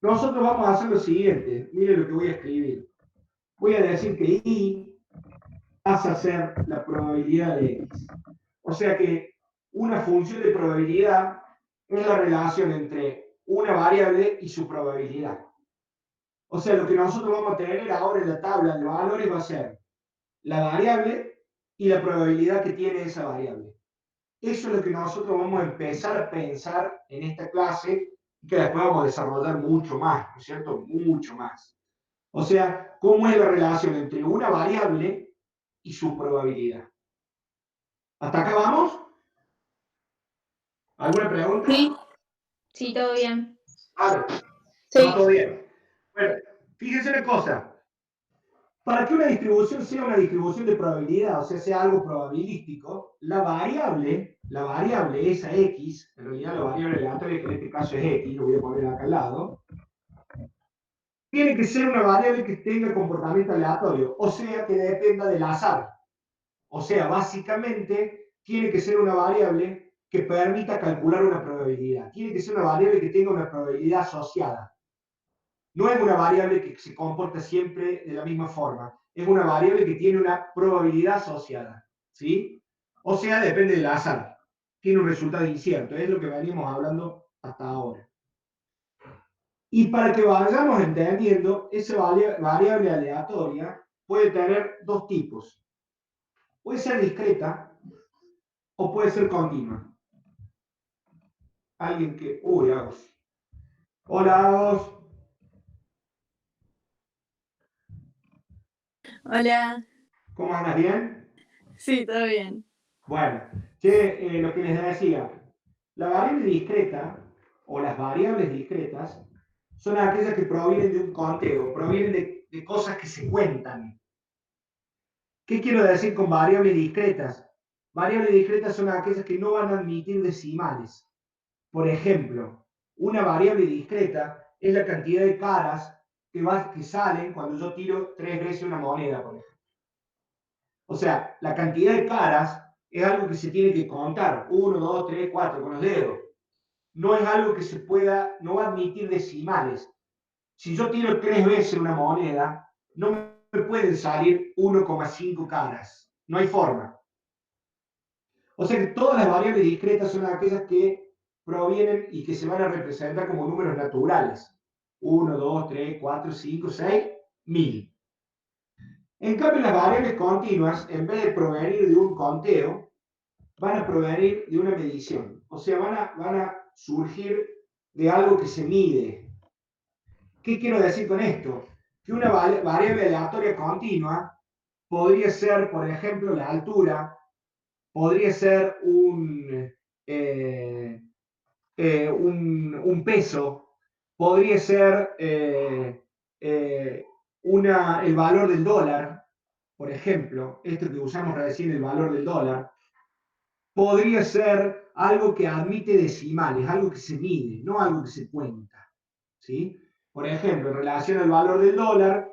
nosotros vamos a hacer lo siguiente. Miren lo que voy a escribir. Voy a decir que y pasa a ser la probabilidad de x. O sea que una función de probabilidad es la relación entre una variable y su probabilidad. O sea, lo que nosotros vamos a tener ahora en la tabla de valores va a ser la variable y la probabilidad que tiene esa variable. Eso es lo que nosotros vamos a empezar a pensar en esta clase y que después vamos a desarrollar mucho más, ¿no es cierto? Mucho más. O sea, ¿cómo es la relación entre una variable y su probabilidad? ¿Hasta acá vamos? ¿Alguna pregunta? Sí, sí, todo bien. Vale, Sí. va todo bien. Bueno, fíjense una cosa. Para que una distribución sea una distribución de probabilidad, o sea, sea algo probabilístico, la variable esa x, en realidad la variable aleatoria, que en este caso es x, lo voy a poner acá al lado, tiene que ser una variable que tenga comportamiento aleatorio, o sea, que dependa del azar. O sea, básicamente, tiene que ser una variable que permita calcular una probabilidad. Tiene que ser una variable que tenga una probabilidad asociada. No es una variable que se comporta siempre de la misma forma. Es una variable que tiene una probabilidad asociada. ¿Sí? O sea, depende del azar. Tiene un resultado incierto. Es lo que veníamos hablando hasta ahora. Y para que vayamos entendiendo, esa variable aleatoria puede tener dos tipos. Puede ser discreta o puede ser continua. Alguien que... Uy, Agos. Hola, Agos. Hola, ¿Cómo andas? ¿Bien? sí, todo bien. Bueno, lo que les decía, la variable discreta o las variables discretas son aquellas que provienen de un conteo, provienen de cosas que se cuentan. ¿Qué quiero decir con variables discretas? Variables discretas son aquellas que no van a admitir decimales. Por ejemplo, una variable discreta es la cantidad de caras que salen cuando yo tiro 3 veces una moneda, por ejemplo. O sea, la cantidad de caras es algo que se tiene que contar, 1, 2, 3, 4, con los dedos. No es algo que se pueda, no va a admitir decimales. Si yo tiro 3 veces una moneda, no me pueden salir 1,5 caras. No hay forma. O sea que todas las variables discretas son aquellas que provienen y que se van a representar como números naturales. 1, 2, 3, 4, 5, 6, 1000. En cambio, las variables continuas, en vez de provenir de un conteo, van a provenir de una medición. O sea, van a surgir de algo que se mide. ¿Qué quiero decir con esto? Que una variable aleatoria continua podría ser, por ejemplo, la altura, podría ser un peso, podría ser el valor del dólar, por ejemplo, esto que usamos recién, el valor del dólar, podría ser algo que admite decimales, algo que se mide, no algo que se cuenta. ¿Sí? Por ejemplo, en relación al valor del dólar,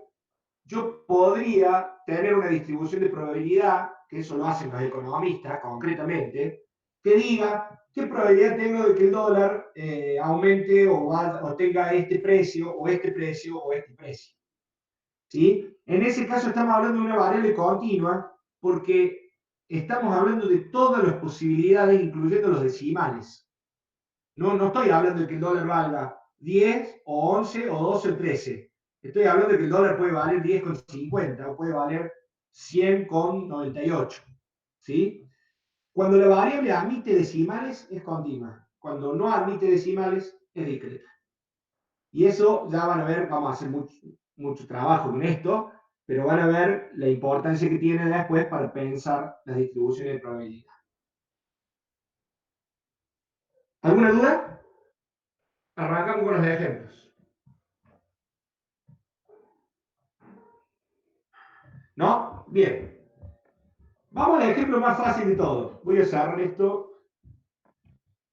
yo podría tener una distribución de probabilidad, que eso lo hacen los economistas concretamente, que diga qué probabilidad tengo de que el dólar aumente o tenga este precio, o este precio, o este precio. ¿Sí? En ese caso estamos hablando de una variable continua porque estamos hablando de todas las posibilidades, incluyendo los decimales. No estoy hablando de que el dólar valga 10 o 11 o 12 o 13. Estoy hablando de que el dólar puede valer 10,50 o puede valer 100,98. ¿Sí? Cuando la variable admite decimales es continua. Cuando no admite decimales es discreta. Y eso ya van a ver, vamos a hacer mucho trabajo con esto, pero van a ver la importancia que tiene después para pensar las distribuciones de probabilidad. ¿Alguna duda? Arrancamos con los ejemplos. ¿No? Bien. Vamos al ejemplo más fácil de todo. Voy a cerrar esto.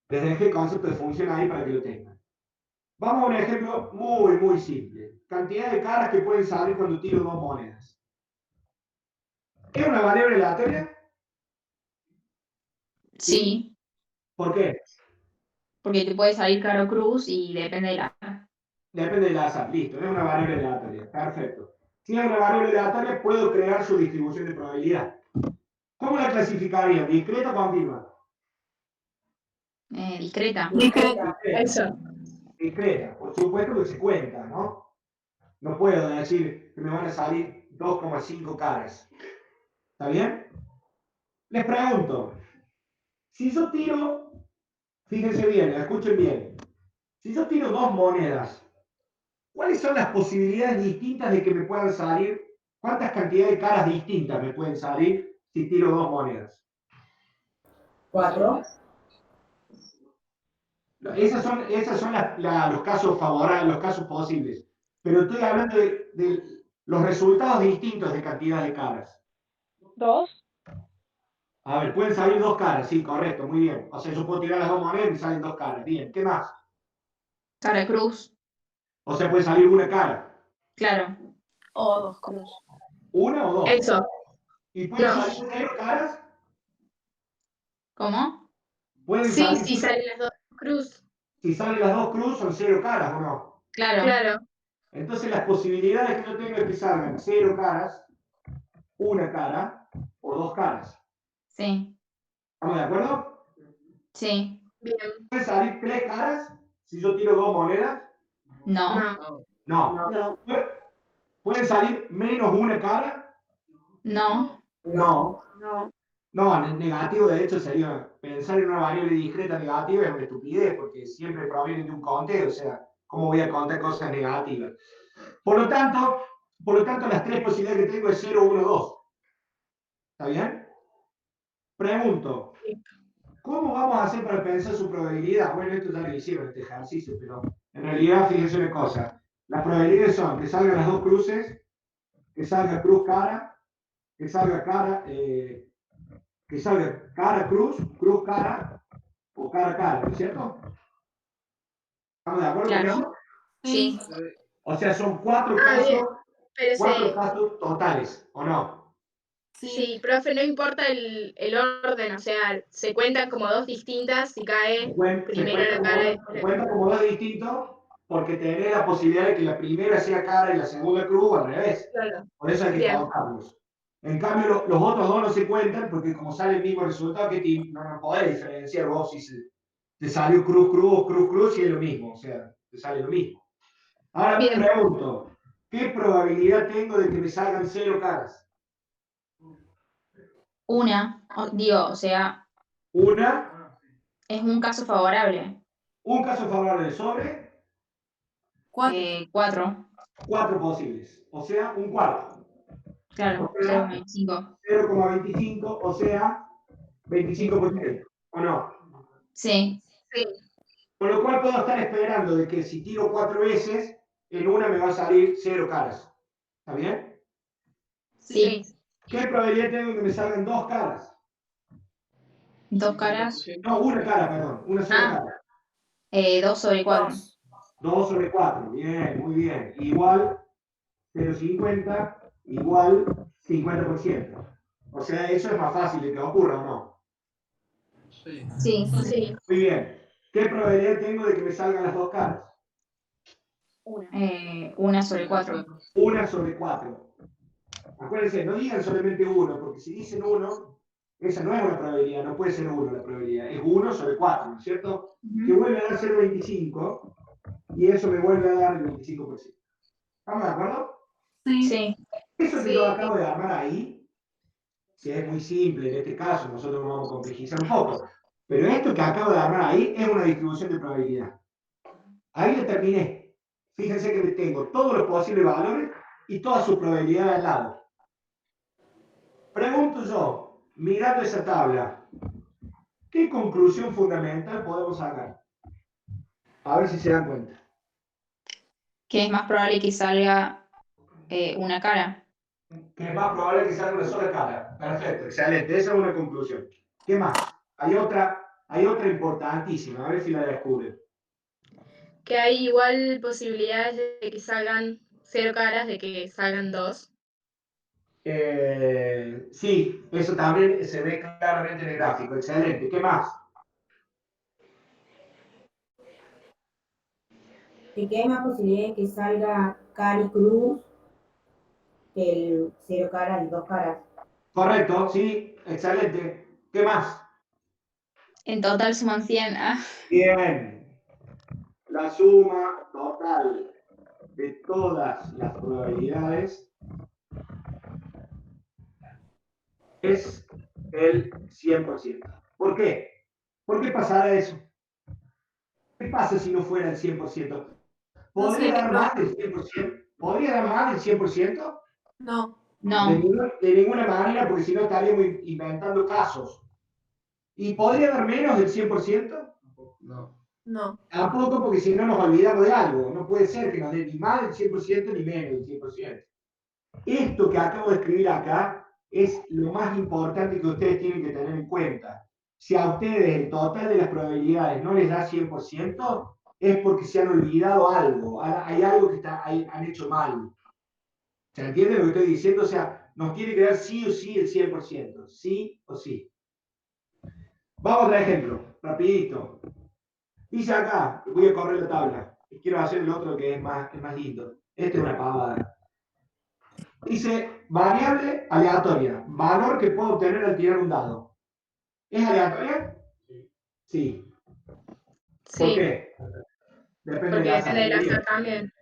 Les dejé el concepto de función ahí para que lo tengan. Vamos a un ejemplo muy simple. Cantidad de caras que pueden salir cuando tiro dos monedas. ¿Es una variable aleatoria? Sí, ¿Por qué? porque te puede salir caro cruz y depende de la... Depende del azar. Listo, es una variable aleatoria. Perfecto. Si es una variable aleatoria, puedo crear su distribución de probabilidad. ¿Cómo la clasificaría? ¿Discreta o continua? discreta. Discreta. Eso. Discreta. Por supuesto que se cuenta, ¿no? No puedo decir que me van a salir 2,5 caras. ¿Está bien? Les pregunto, si yo tiro, fíjense bien, escuchen bien, si yo tiro dos monedas, ¿cuáles son las posibilidades distintas de que me puedan salir? ¿Cuántas cantidades de caras distintas me pueden salir si tiro dos monedas? 4. Esas son los casos favorables, los casos posibles. Pero estoy hablando de los resultados distintos de cantidad de caras. 2. A ver, pueden salir dos caras, sí, correcto, muy bien. O sea, yo puedo tirar las dos monedas y salen dos caras. Bien, ¿qué más? Cara cruz. O sea, puede salir una cara. Claro. O dos cruz. ¿Una o dos? Eso. ¿Y pueden No. salir cero caras? ¿Cómo? Pueden Sí, salir, sí, salen las dos cruz. si salen las dos cruz, son cero caras, ¿o no? Claro. Claro. Entonces las posibilidades que yo tengo es que salgan cero caras, una cara o dos caras. Sí. ¿Estamos de acuerdo? Sí. Bien. ¿Pueden salir tres caras si yo tiro dos monedas? No. No. No. No. ¿Pueden salir menos una cara? No. No. No. No, negativo de hecho sería pensar en una variable discreta negativa es una estupidez porque siempre proviene de un conteo, o sea, ¿cómo voy a contar cosas negativas? Por lo tanto, las tres posibilidades que tengo es 0, 1, 2. ¿Está bien? Pregunto, ¿cómo vamos a hacer para pensar su probabilidad? Bueno, esto ya lo hicieron este ejercicio, pero en realidad fíjense una cosa. Las probabilidades son que salgan las dos cruces, que salga cruz cara, que salga cara, cruz, cruz cara o cara cara, ¿no es cierto? ¿Estamos de acuerdo con Claro. eso? Sí. O sea, son cuatro Bien. Pero casos totales, ¿o no? sí, profe, no importa el orden, o sea, se cuentan como dos distintas si cae primero la cara y después Se la cuenta como dos distintos porque tenés la posibilidad de que la primera sea cara y la segunda cruz o al revés. Claro. Por eso hay que Bien. contarlos. En cambio, los otros dos no se cuentan porque como sale el mismo resultado que no podés diferenciar vos si te salió cruz, cruz, cruz, cruz y es lo mismo. O sea, te sale lo mismo. Ahora Bien. pregunto, ¿qué probabilidad tengo de que me salgan cero caras? Una. O sea, Una, es un caso favorable. un caso favorable sobre 4. cuatro posibles, o sea, un cuarto. Claro. O sea, 0,25. 0,25, o sea, 25%, ¿o no? Sí. Sí. Con lo cual puedo estar esperando de que si tiro 4 veces, en una me va a salir 0 caras. ¿Está bien? Sí. ¿Qué probabilidad tengo de que me salgan 2 caras? Dos caras. 50%. No, una cara, perdón, una sola cara. 2 sobre 4. 2 sobre 4, bien, muy bien. Igual 0,50 igual 50%. O sea, eso es más fácil de que ocurra, ¿o no? Sí. Sí. Sí. Muy bien. ¿Qué probabilidad tengo de que me salgan las dos caras? 1 sobre 4. 1 sobre 4. Acuérdense, no digan solamente 1, porque si dicen 1, esa no es una probabilidad, no puede ser 1 la probabilidad, es 1 sobre 4, ¿no es cierto? Que vuelve a dar 0,25 y eso me vuelve a dar el 25%. ¿Estamos de acuerdo? Sí. Eso que Sí. yo acabo de armar ahí, si es muy simple en este caso, nosotros lo vamos a complejizar un poco, pero esto que acabo de armar ahí es una distribución de probabilidad. Ahí lo terminé. Fíjense que tengo todos los posibles valores y toda su probabilidad al lado. Pregunto yo, mirando esa tabla, ¿qué conclusión fundamental podemos sacar? A ver si se dan cuenta. Que es más probable que salga una cara. Que es más probable que salga una sola cara. Perfecto, excelente. Esa es una conclusión. ¿Qué más? Hay otra importantísima. A ver si la descubren. Que hay igual posibilidades de que salgan 0 caras, de que salgan 2. Sí, eso también se ve claramente en el gráfico. Excelente. ¿Qué más? Que hay más posibilidad de que salga cara y cruz que el 0 caras y 2 caras. Correcto, sí, excelente. ¿Qué más? En total suman 100. Ah, Bien. La suma total de todas las probabilidades es el 100%. ¿Por qué? ¿Por qué pasará eso? ¿Qué pasa si no fuera el 100%? ¿Podría dar más del 100%? ¿Podría dar más del 100%? No. no. De ninguna manera, porque si no estaríamos inventando casos. ¿Y podría dar menos del 100%? No. No. Tampoco, porque si no nos olvidamos de algo. No puede ser que nos dé ni más del 100% ni menos del 100%. Esto que acabo de escribir acá es lo más importante que ustedes tienen que tener en cuenta. Si a ustedes el total de las probabilidades no les da 100%, es porque se han olvidado algo. Hay algo que han hecho mal. ¿Se entiende lo que estoy diciendo? O sea, nos tiene que dar sí o sí el 100%. Sí o sí. Vamos a otro ejemplo, rapidito. Dice acá, voy a correr la tabla. Y quiero hacer el otro que es más lindo. Este es una pavada. Dice variable aleatoria, valor que puedo obtener al tirar un dado. ¿Es aleatoria? Sí. ¿Por Sí, qué? Depende porque del depende azar. del Muy bien. azar también.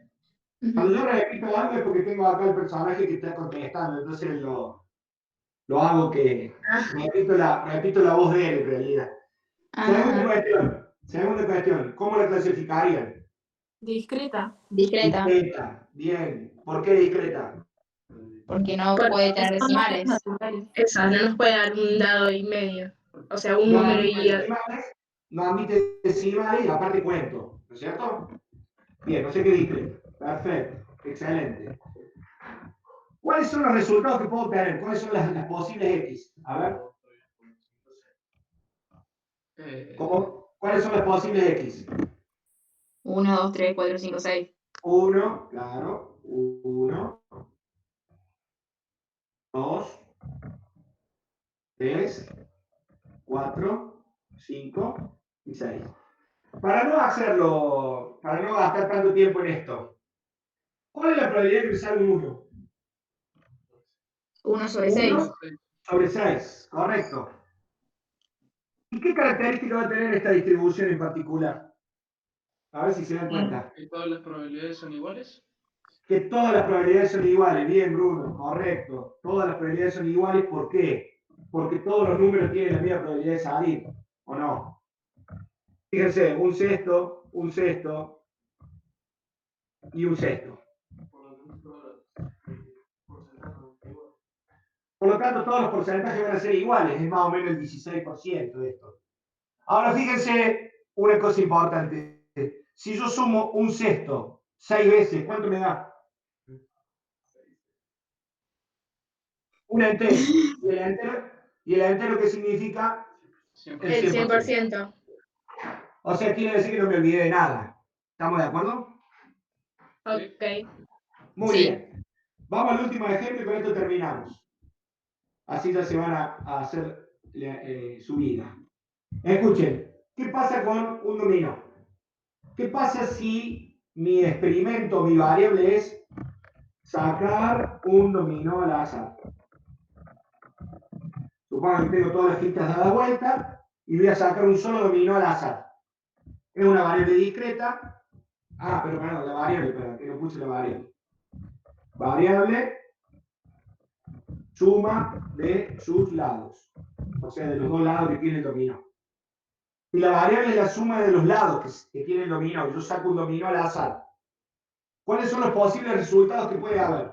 Cuando yo repito algo es porque tengo acá el personaje que está contestando, entonces lo hago que repito la voz de él en realidad. Ah, Segunda cuestión, ¿cómo la clasificarían? Discreta. discreta. Discreta. Bien. ¿Por qué discreta? Porque no Porque puede tener Son números decimales. naturales. esa no nos puede dar un dado y medio. O sea, un No número admite y... decimales, no admite decimales y aparte cuento, ¿no es cierto? Bien, no sé qué discreto. Perfecto, excelente. ¿Cuáles son los resultados que puedo obtener? ¿Cuáles son las posibles X? A ver. ¿Cuáles son las posibles X? 1, 2, 3, 4, 5, 6. 1, claro. 1, 2, 3, 4, 5 y 6. Para no gastar tanto tiempo en esto, ¿cuál es la probabilidad de que salga un 1? 1 sobre 6. 1 sobre 6, correcto. ¿Y qué característica va a tener esta distribución en particular? A ver si se dan cuenta. ¿Y todas las probabilidades son iguales? Que todas las probabilidades son iguales. Bien, Bruno, correcto. Todas las probabilidades son iguales, ¿por qué? Porque todos los números tienen la misma probabilidad de salir, ¿o no? Fíjense, un sexto y un sexto. Por lo tanto, todos los porcentajes van a ser iguales, es más o menos el 16% de esto. Ahora fíjense una cosa importante. Si yo sumo un sexto 6 veces, ¿cuánto me da? Un entero. ¿Y el entero qué significa? El 100%. O sea, quiere decir que no me olvidé de nada. ¿Estamos de acuerdo? Ok. Muy Sí. bien. Vamos al último ejemplo y con esto terminamos. Así ya se van a hacer su vida. Escuchen, ¿qué pasa con un dominó? ¿Qué pasa si mi experimento, mi variable es sacar un dominó al azar? Supongo que tengo todas las fichas dadas vuelta y voy a sacar un solo dominó al azar. Es una variable discreta. Ah, pero bueno, la variable, espera, que no puse la variable. Variable suma de sus lados. O sea, de los dos lados que tiene el dominó. Y la variable es la suma de los lados que tiene el dominó. Yo saco un dominó al azar. ¿Cuáles son los posibles resultados que puede haber?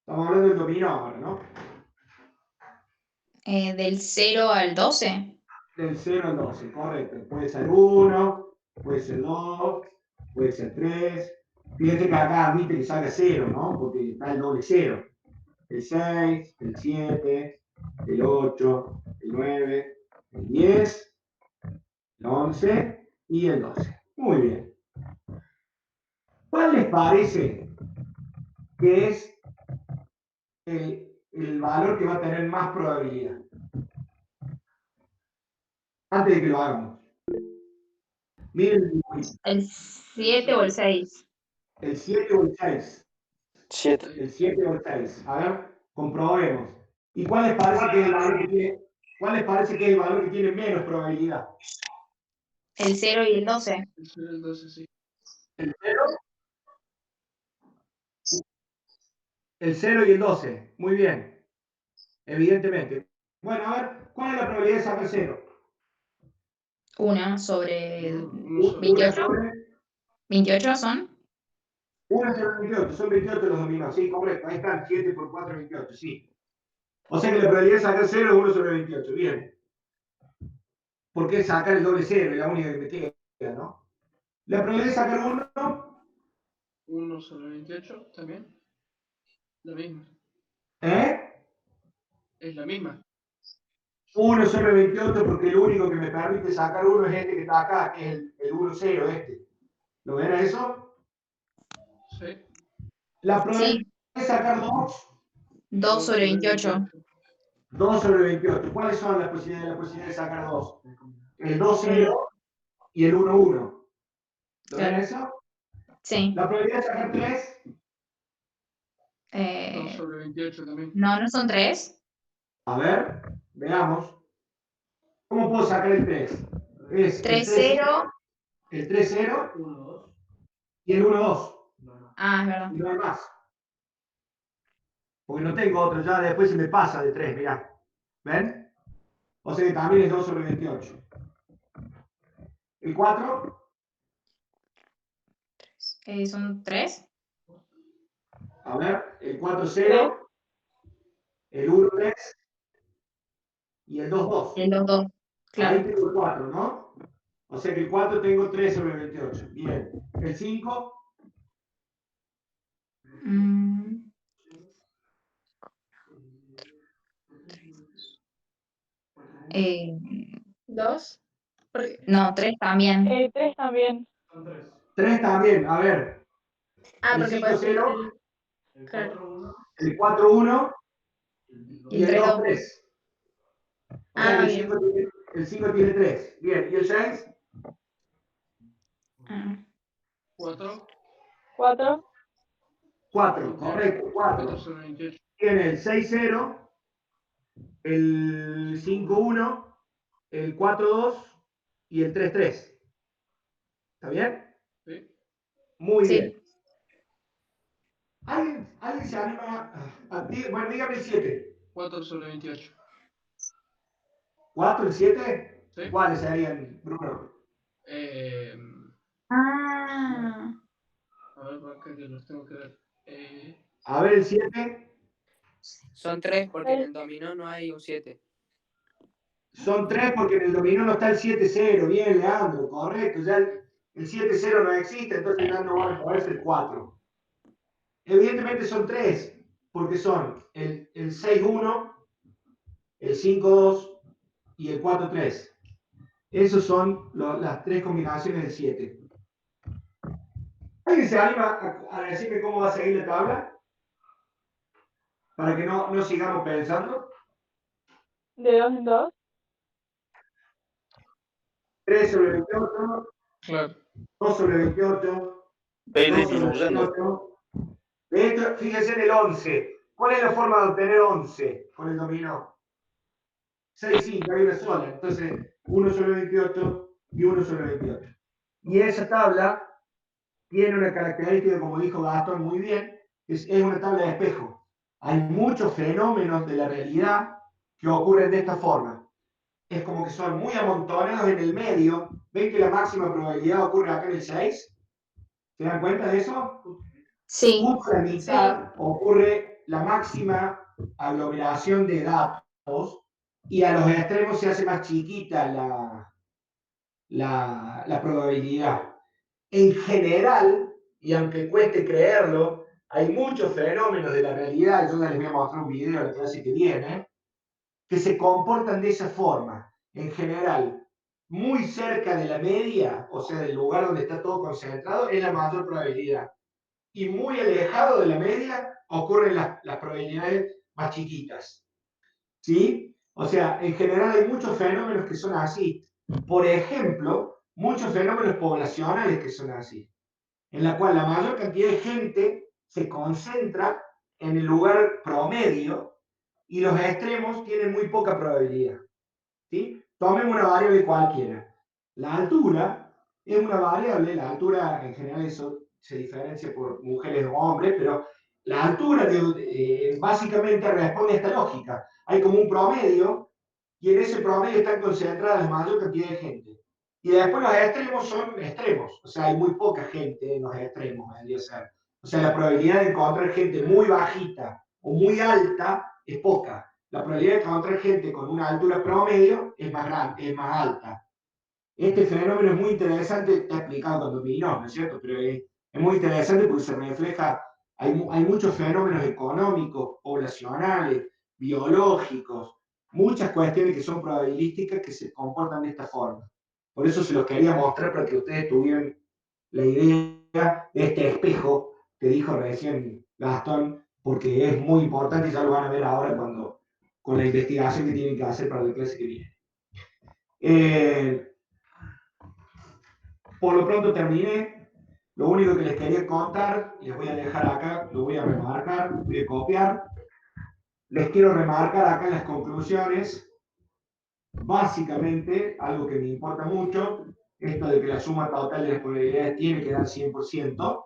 Estamos hablando del dominó ahora, ¿no? Del 0 al 12. Del 0 al 12, correcto. Puede ser 1, puede ser 2, puede ser 3. Fíjate que acá admite que salga 0, ¿no? Porque está el doble 0. El 6, el 7, el 8, el 9, el 10, el 11 y el 12. Muy bien. ¿Cuál les parece que es el valor que va a tener más probabilidad? Antes de que lo hagamos. Miren El 7 o el 6. el 7 o el 6. 7. El 7 o el 6. A ver, comprobemos. ¿Y cuál les parece que es el valor que tiene, cuál les parece que es el valor que tiene menos probabilidad? El 0 y el 12. El 0 y el 12, sí. ¿El 0? El 0 y el 12. Muy bien. Evidentemente. Bueno, a ver, ¿cuál es la probabilidad de sacar 0? 1 sobre Uno sobre 28. 28 son. 1 sobre 28. Son 28 los dominos. Sí, correcto. Ahí están. 7 por 4, 28. Sí. O sea que la probabilidad de sacar 0 es 1 sobre 28. Bien. Porque sacar el doble 0 es la única que me queda, ¿no? La probabilidad de sacar 1. 1 sobre 28 también. La misma. Es la misma. 1 sobre 28 porque el único que me permite sacar 1 es este que está acá, que es el 1, 0, este. ¿Lo ven a eso? Sí. La probabilidad Sí. de sacar 2. 2 sobre 28. 2 sobre 28. ¿Cuáles son las posibilidades? La posibilidad de sacar 2. El 2, 0 y el 1, 1. ¿Lo ven Claro. eso? Sí. La probabilidad de sacar 3. 2 sobre 28 también. No son 3. A ver, veamos. ¿Cómo puedo sacar el 3? Es 3, 0. el 3, 0 y el 1, 2. Ah, es verdad. Y no hay más. Porque no tengo otro, ya después se me pasa de 3, mirá. ¿Ven? O sea que también es 2 sobre 28. ¿El 4? Son 3. A ver, el 4, 0. El 1, 3. Y el 2, 2. El 2, 2. Ahí Claro. tengo el 4, ¿no? O sea que el 4 tengo 3 sobre 28. Bien. El 5. Mm, 2. no, 3 también. 3 también. 3 también. A ver. Ah, El porque 5, puede ser 0. claro. El 4, 1. Y Y el el 3, 2, 2. 3. O sea que Bien. el 5 tiene 3. Bien. ¿Y el 6? 4. 4. 4. Correcto. 4 4. sobre 28. Tiene el 6, 0. El 5, 1. El 4, 2. Y el 3, 3. ¿Está bien? Sí. Muy Sí. bien. ¿Alguien se anima bueno, dígame el 7. 4 sobre 28. ¿4, el 7? Sí. ¿Cuáles serían, Bruno? Ah. A ver, por acá que los tengo que ver. A ver, el 7. Son 3 porque en el dominó no hay un 7. Son 3 porque en el dominó no está el 7, 0. Bien, Leandro, correcto. Ya el 7, 0 no existe, entonces ya no van a poder ser 4. Evidentemente son 3, porque son el 6, 1, el 5, 2 y el 4, 3. Esas son las 3 combinaciones del 7. ¿Alguien se anima a decirme cómo va a seguir la tabla? Para que no sigamos pensando. De 2 en 2. 3 sobre 28, Claro. 2 sobre 28, 2 sobre 28. De hecho, fíjense en el 11. ¿Cuál es la forma de obtener 11 con el dominó? 6, 5, hay una sola. Entonces, 1 sobre 28 y 1 sobre 28. Y esa tabla tiene una característica, como dijo Gastón muy bien, es una tabla de espejo. Hay muchos fenómenos de la realidad que ocurren de esta forma. Es como que son muy amontonados en el medio. ¿Ven que la máxima probabilidad ocurre acá en el 6? ¿Se dan cuenta de eso? Sí. Justo a la mitad ocurre la máxima aglomeración de datos y a los extremos se hace más chiquita la probabilidad. En general, y aunque cueste creerlo, hay muchos fenómenos de la realidad, yo les voy a mostrar un video en la clase que viene, que se comportan de esa forma. En general, muy cerca de la media, o sea, del lugar donde está todo concentrado, es la mayor probabilidad. Y muy alejado de la media ocurren las probabilidades más chiquitas. ¿Sí? O sea, en general hay muchos fenómenos que son así. Por ejemplo, muchos fenómenos poblacionales que son así, en la cual la mayor cantidad de gente se concentra en el lugar promedio y los extremos tienen muy poca probabilidad. ¿Sí? Tomemos una variable cualquiera. La altura es una variable, la altura en general eso se diferencia por mujeres o hombres, pero la altura básicamente responde a esta lógica. Hay como un promedio y en ese promedio están concentradas la mayor cantidad de gente. Y después los extremos son extremos, o sea, hay muy poca gente en los extremos, vendría a ser. O sea, la probabilidad de encontrar gente muy bajita o muy alta es poca. La probabilidad de encontrar gente con una altura promedio es más grande, es más alta. Este fenómeno es muy interesante, está explicado cuando vino, ¿no es cierto? Pero es muy interesante porque se refleja, hay muchos fenómenos económicos, poblacionales, biológicos, muchas cuestiones que son probabilísticas que se comportan de esta forma. Por eso se los quería mostrar para que ustedes tuvieran la idea de este espejo que dijo recién Gastón, porque es muy importante y ya lo van a ver ahora con la investigación que tienen que hacer para la clase que viene. Por lo pronto terminé. Lo único que les quería contar, les voy a dejar acá, lo voy a remarcar, voy a copiar. Les quiero remarcar acá en las conclusiones, básicamente, algo que me importa mucho, esto de que la suma total de las probabilidades tiene que dar 100%.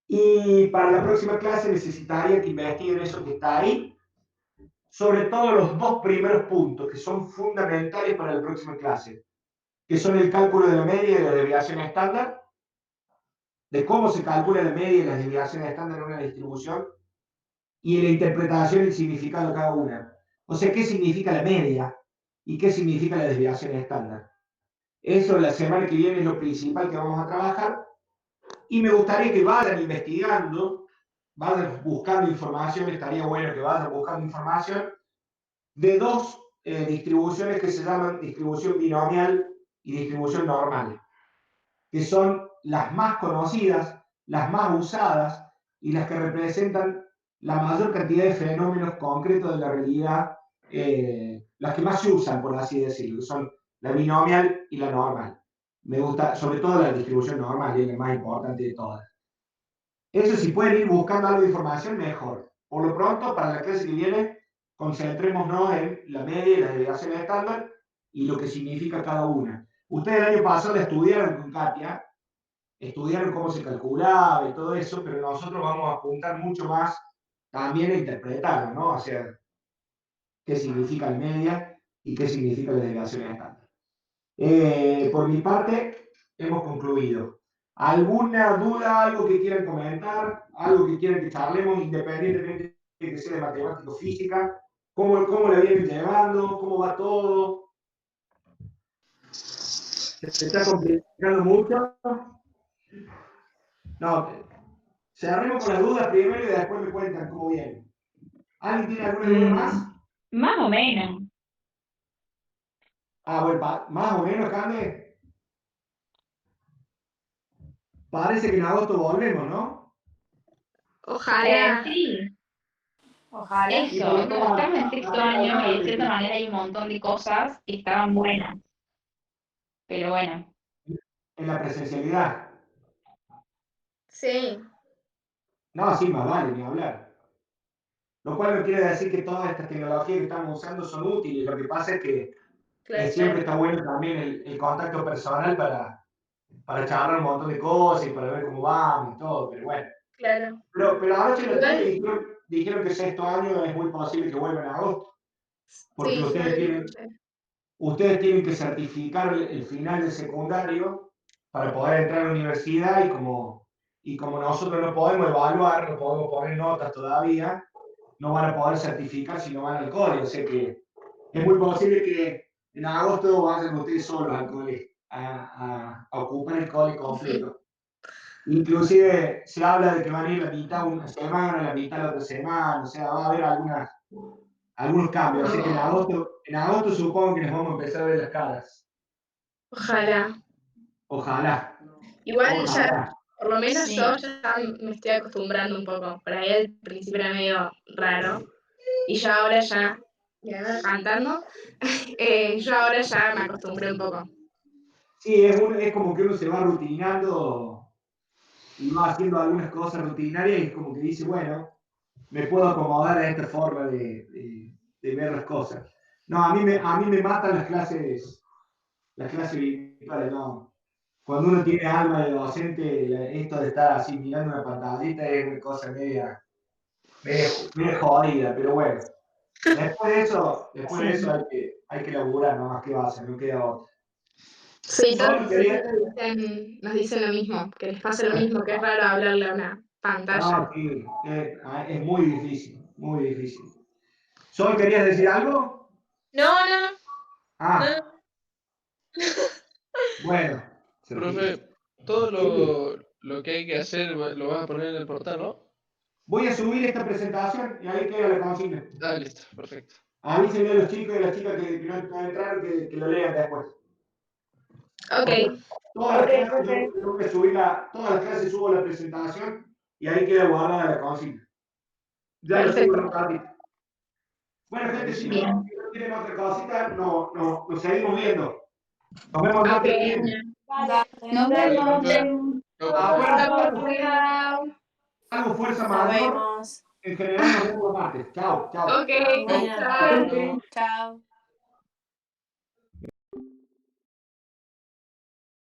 Y para la próxima clase necesitaría que investiguen eso que está ahí, sobre todo los dos primeros puntos que son fundamentales para la próxima clase, que son el cálculo de la media y de la desviación estándar, de cómo se calcula la media y las desviaciones estándar en una distribución, y la interpretación y el significado de cada una. O sea, ¿qué significa la media y qué significa la desviación estándar? Eso la semana que viene es lo principal que vamos a trabajar, y me gustaría que vayan investigando, vayan buscando información, estaría bueno que vayan buscando información de dos distribuciones que se llaman distribución binomial y distribución normal, que son las más conocidas, las más usadas y las que representan la mayor cantidad de fenómenos concretos de la realidad, las que más se usan, por así decirlo, que son la binomial y la normal. Me gusta, sobre todo la distribución normal, es la más importante de todas. Eso, si pueden ir buscando algo de información, mejor. Por lo pronto, para la clase que viene, concentrémonos en la media y la desviación estándar y lo que significa cada una. Ustedes el año pasado la estudiaron con Katia, estudiaron cómo se calculaba y todo eso, pero nosotros vamos a apuntar mucho más también a interpretarlo, ¿no? O sea, qué significa el media y qué significa la desviación estándar. Por mi parte, hemos concluido. ¿Alguna duda, algo que quieran comentar, algo que quieran que charlemos, independientemente de que sea de matemática o física? ¿Cómo la vienen llevando? ¿Cómo va todo? ¿Se está complicando mucho? No, cerremos con las dudas primero y después me cuentan cómo viene. ¿Alguien tiene alguna duda más? Más o menos. Ah, bueno, más o menos, Cande. Parece que en agosto volvemos, ¿no? Ojalá. Sí, Ojalá. eso, como estamos en sexto año y de cierta manera hay un montón de cosas que estaban buenas. Pero bueno, En la presencialidad. Sí, No, sí, más vale, ni hablar. Lo cual no quiere decir que todas estas tecnologías que estamos usando son útiles. Lo que pasa es que claro. siempre está bueno también el contacto personal para charlar un montón de cosas y para ver cómo vamos y todo, pero bueno. Claro. Pero anoche los Igual- chicos dijeron que sexto año es muy posible que vuelvan a agosto, porque Sí, yo ustedes lo tienen, escuché. ustedes tienen que certificar el final del secundario para poder entrar a la universidad y como nosotros no podemos evaluar, no podemos poner notas todavía, no van a poder certificar si no van al cole. O sea que es muy posible que en agosto vayan ustedes solos al cole a ocupar el cole completo. Inclusive se habla de que van a ir la mitad una semana, la mitad la otra semana, o sea, va a haber algunos cambios. Así que en agosto supongo que nos vamos a empezar a ver las caras. Ojalá. Ojalá. Igual ya, Ojalá. por lo menos Sí. yo ya me estoy acostumbrando un poco. Por ahí al principio era medio raro. Y yo ahora ya, cantando, yo ahora ya me acostumbré un poco. Sí, es como que uno se va rutinando y va haciendo algunas cosas rutinarias y es como que dice, bueno, me puedo acomodar a esta forma de ver las cosas. No, a mí me matan las clases virtuales, no. Cuando uno tiene alma de docente, esto de estar así mirando una pantallita es una cosa media jodida, pero bueno. Después de eso hay que laburar, no más que va a hacer, no queda otra. Sí, todos Solo los quería, profesores nos dicen lo mismo, que les pasa lo mismo, que es raro hablarle a una pantalla. no, sí, es muy difícil, muy difícil. ¿Sol, querías decir algo? No, no, Ah, no. bueno. Profe, todo lo que hay que hacer lo vas a poner en el portal, ¿no? Voy a subir esta presentación y ahí queda la consigna. Ah, listo, perfecto. Avísenle a los chicos y a las chicas que no entraron que lo lean después. Ok, Todas las clases, yo voy a subir todas las clases subo la presentación y ahí queda guardada la consigna. Ya lo subo en un ratito. Bueno, gente, si no, Bien. si no tienen otra cosita, nos seguimos viendo. Nos vemos el martes que viene. Nos Dale, vemos. profe. Chau, profe. Acuérdense, algo fuerza Nos mayor. vemos. En general nos vemos el martes. Chao, chao. ok, Bueno, chao. Chau. chao.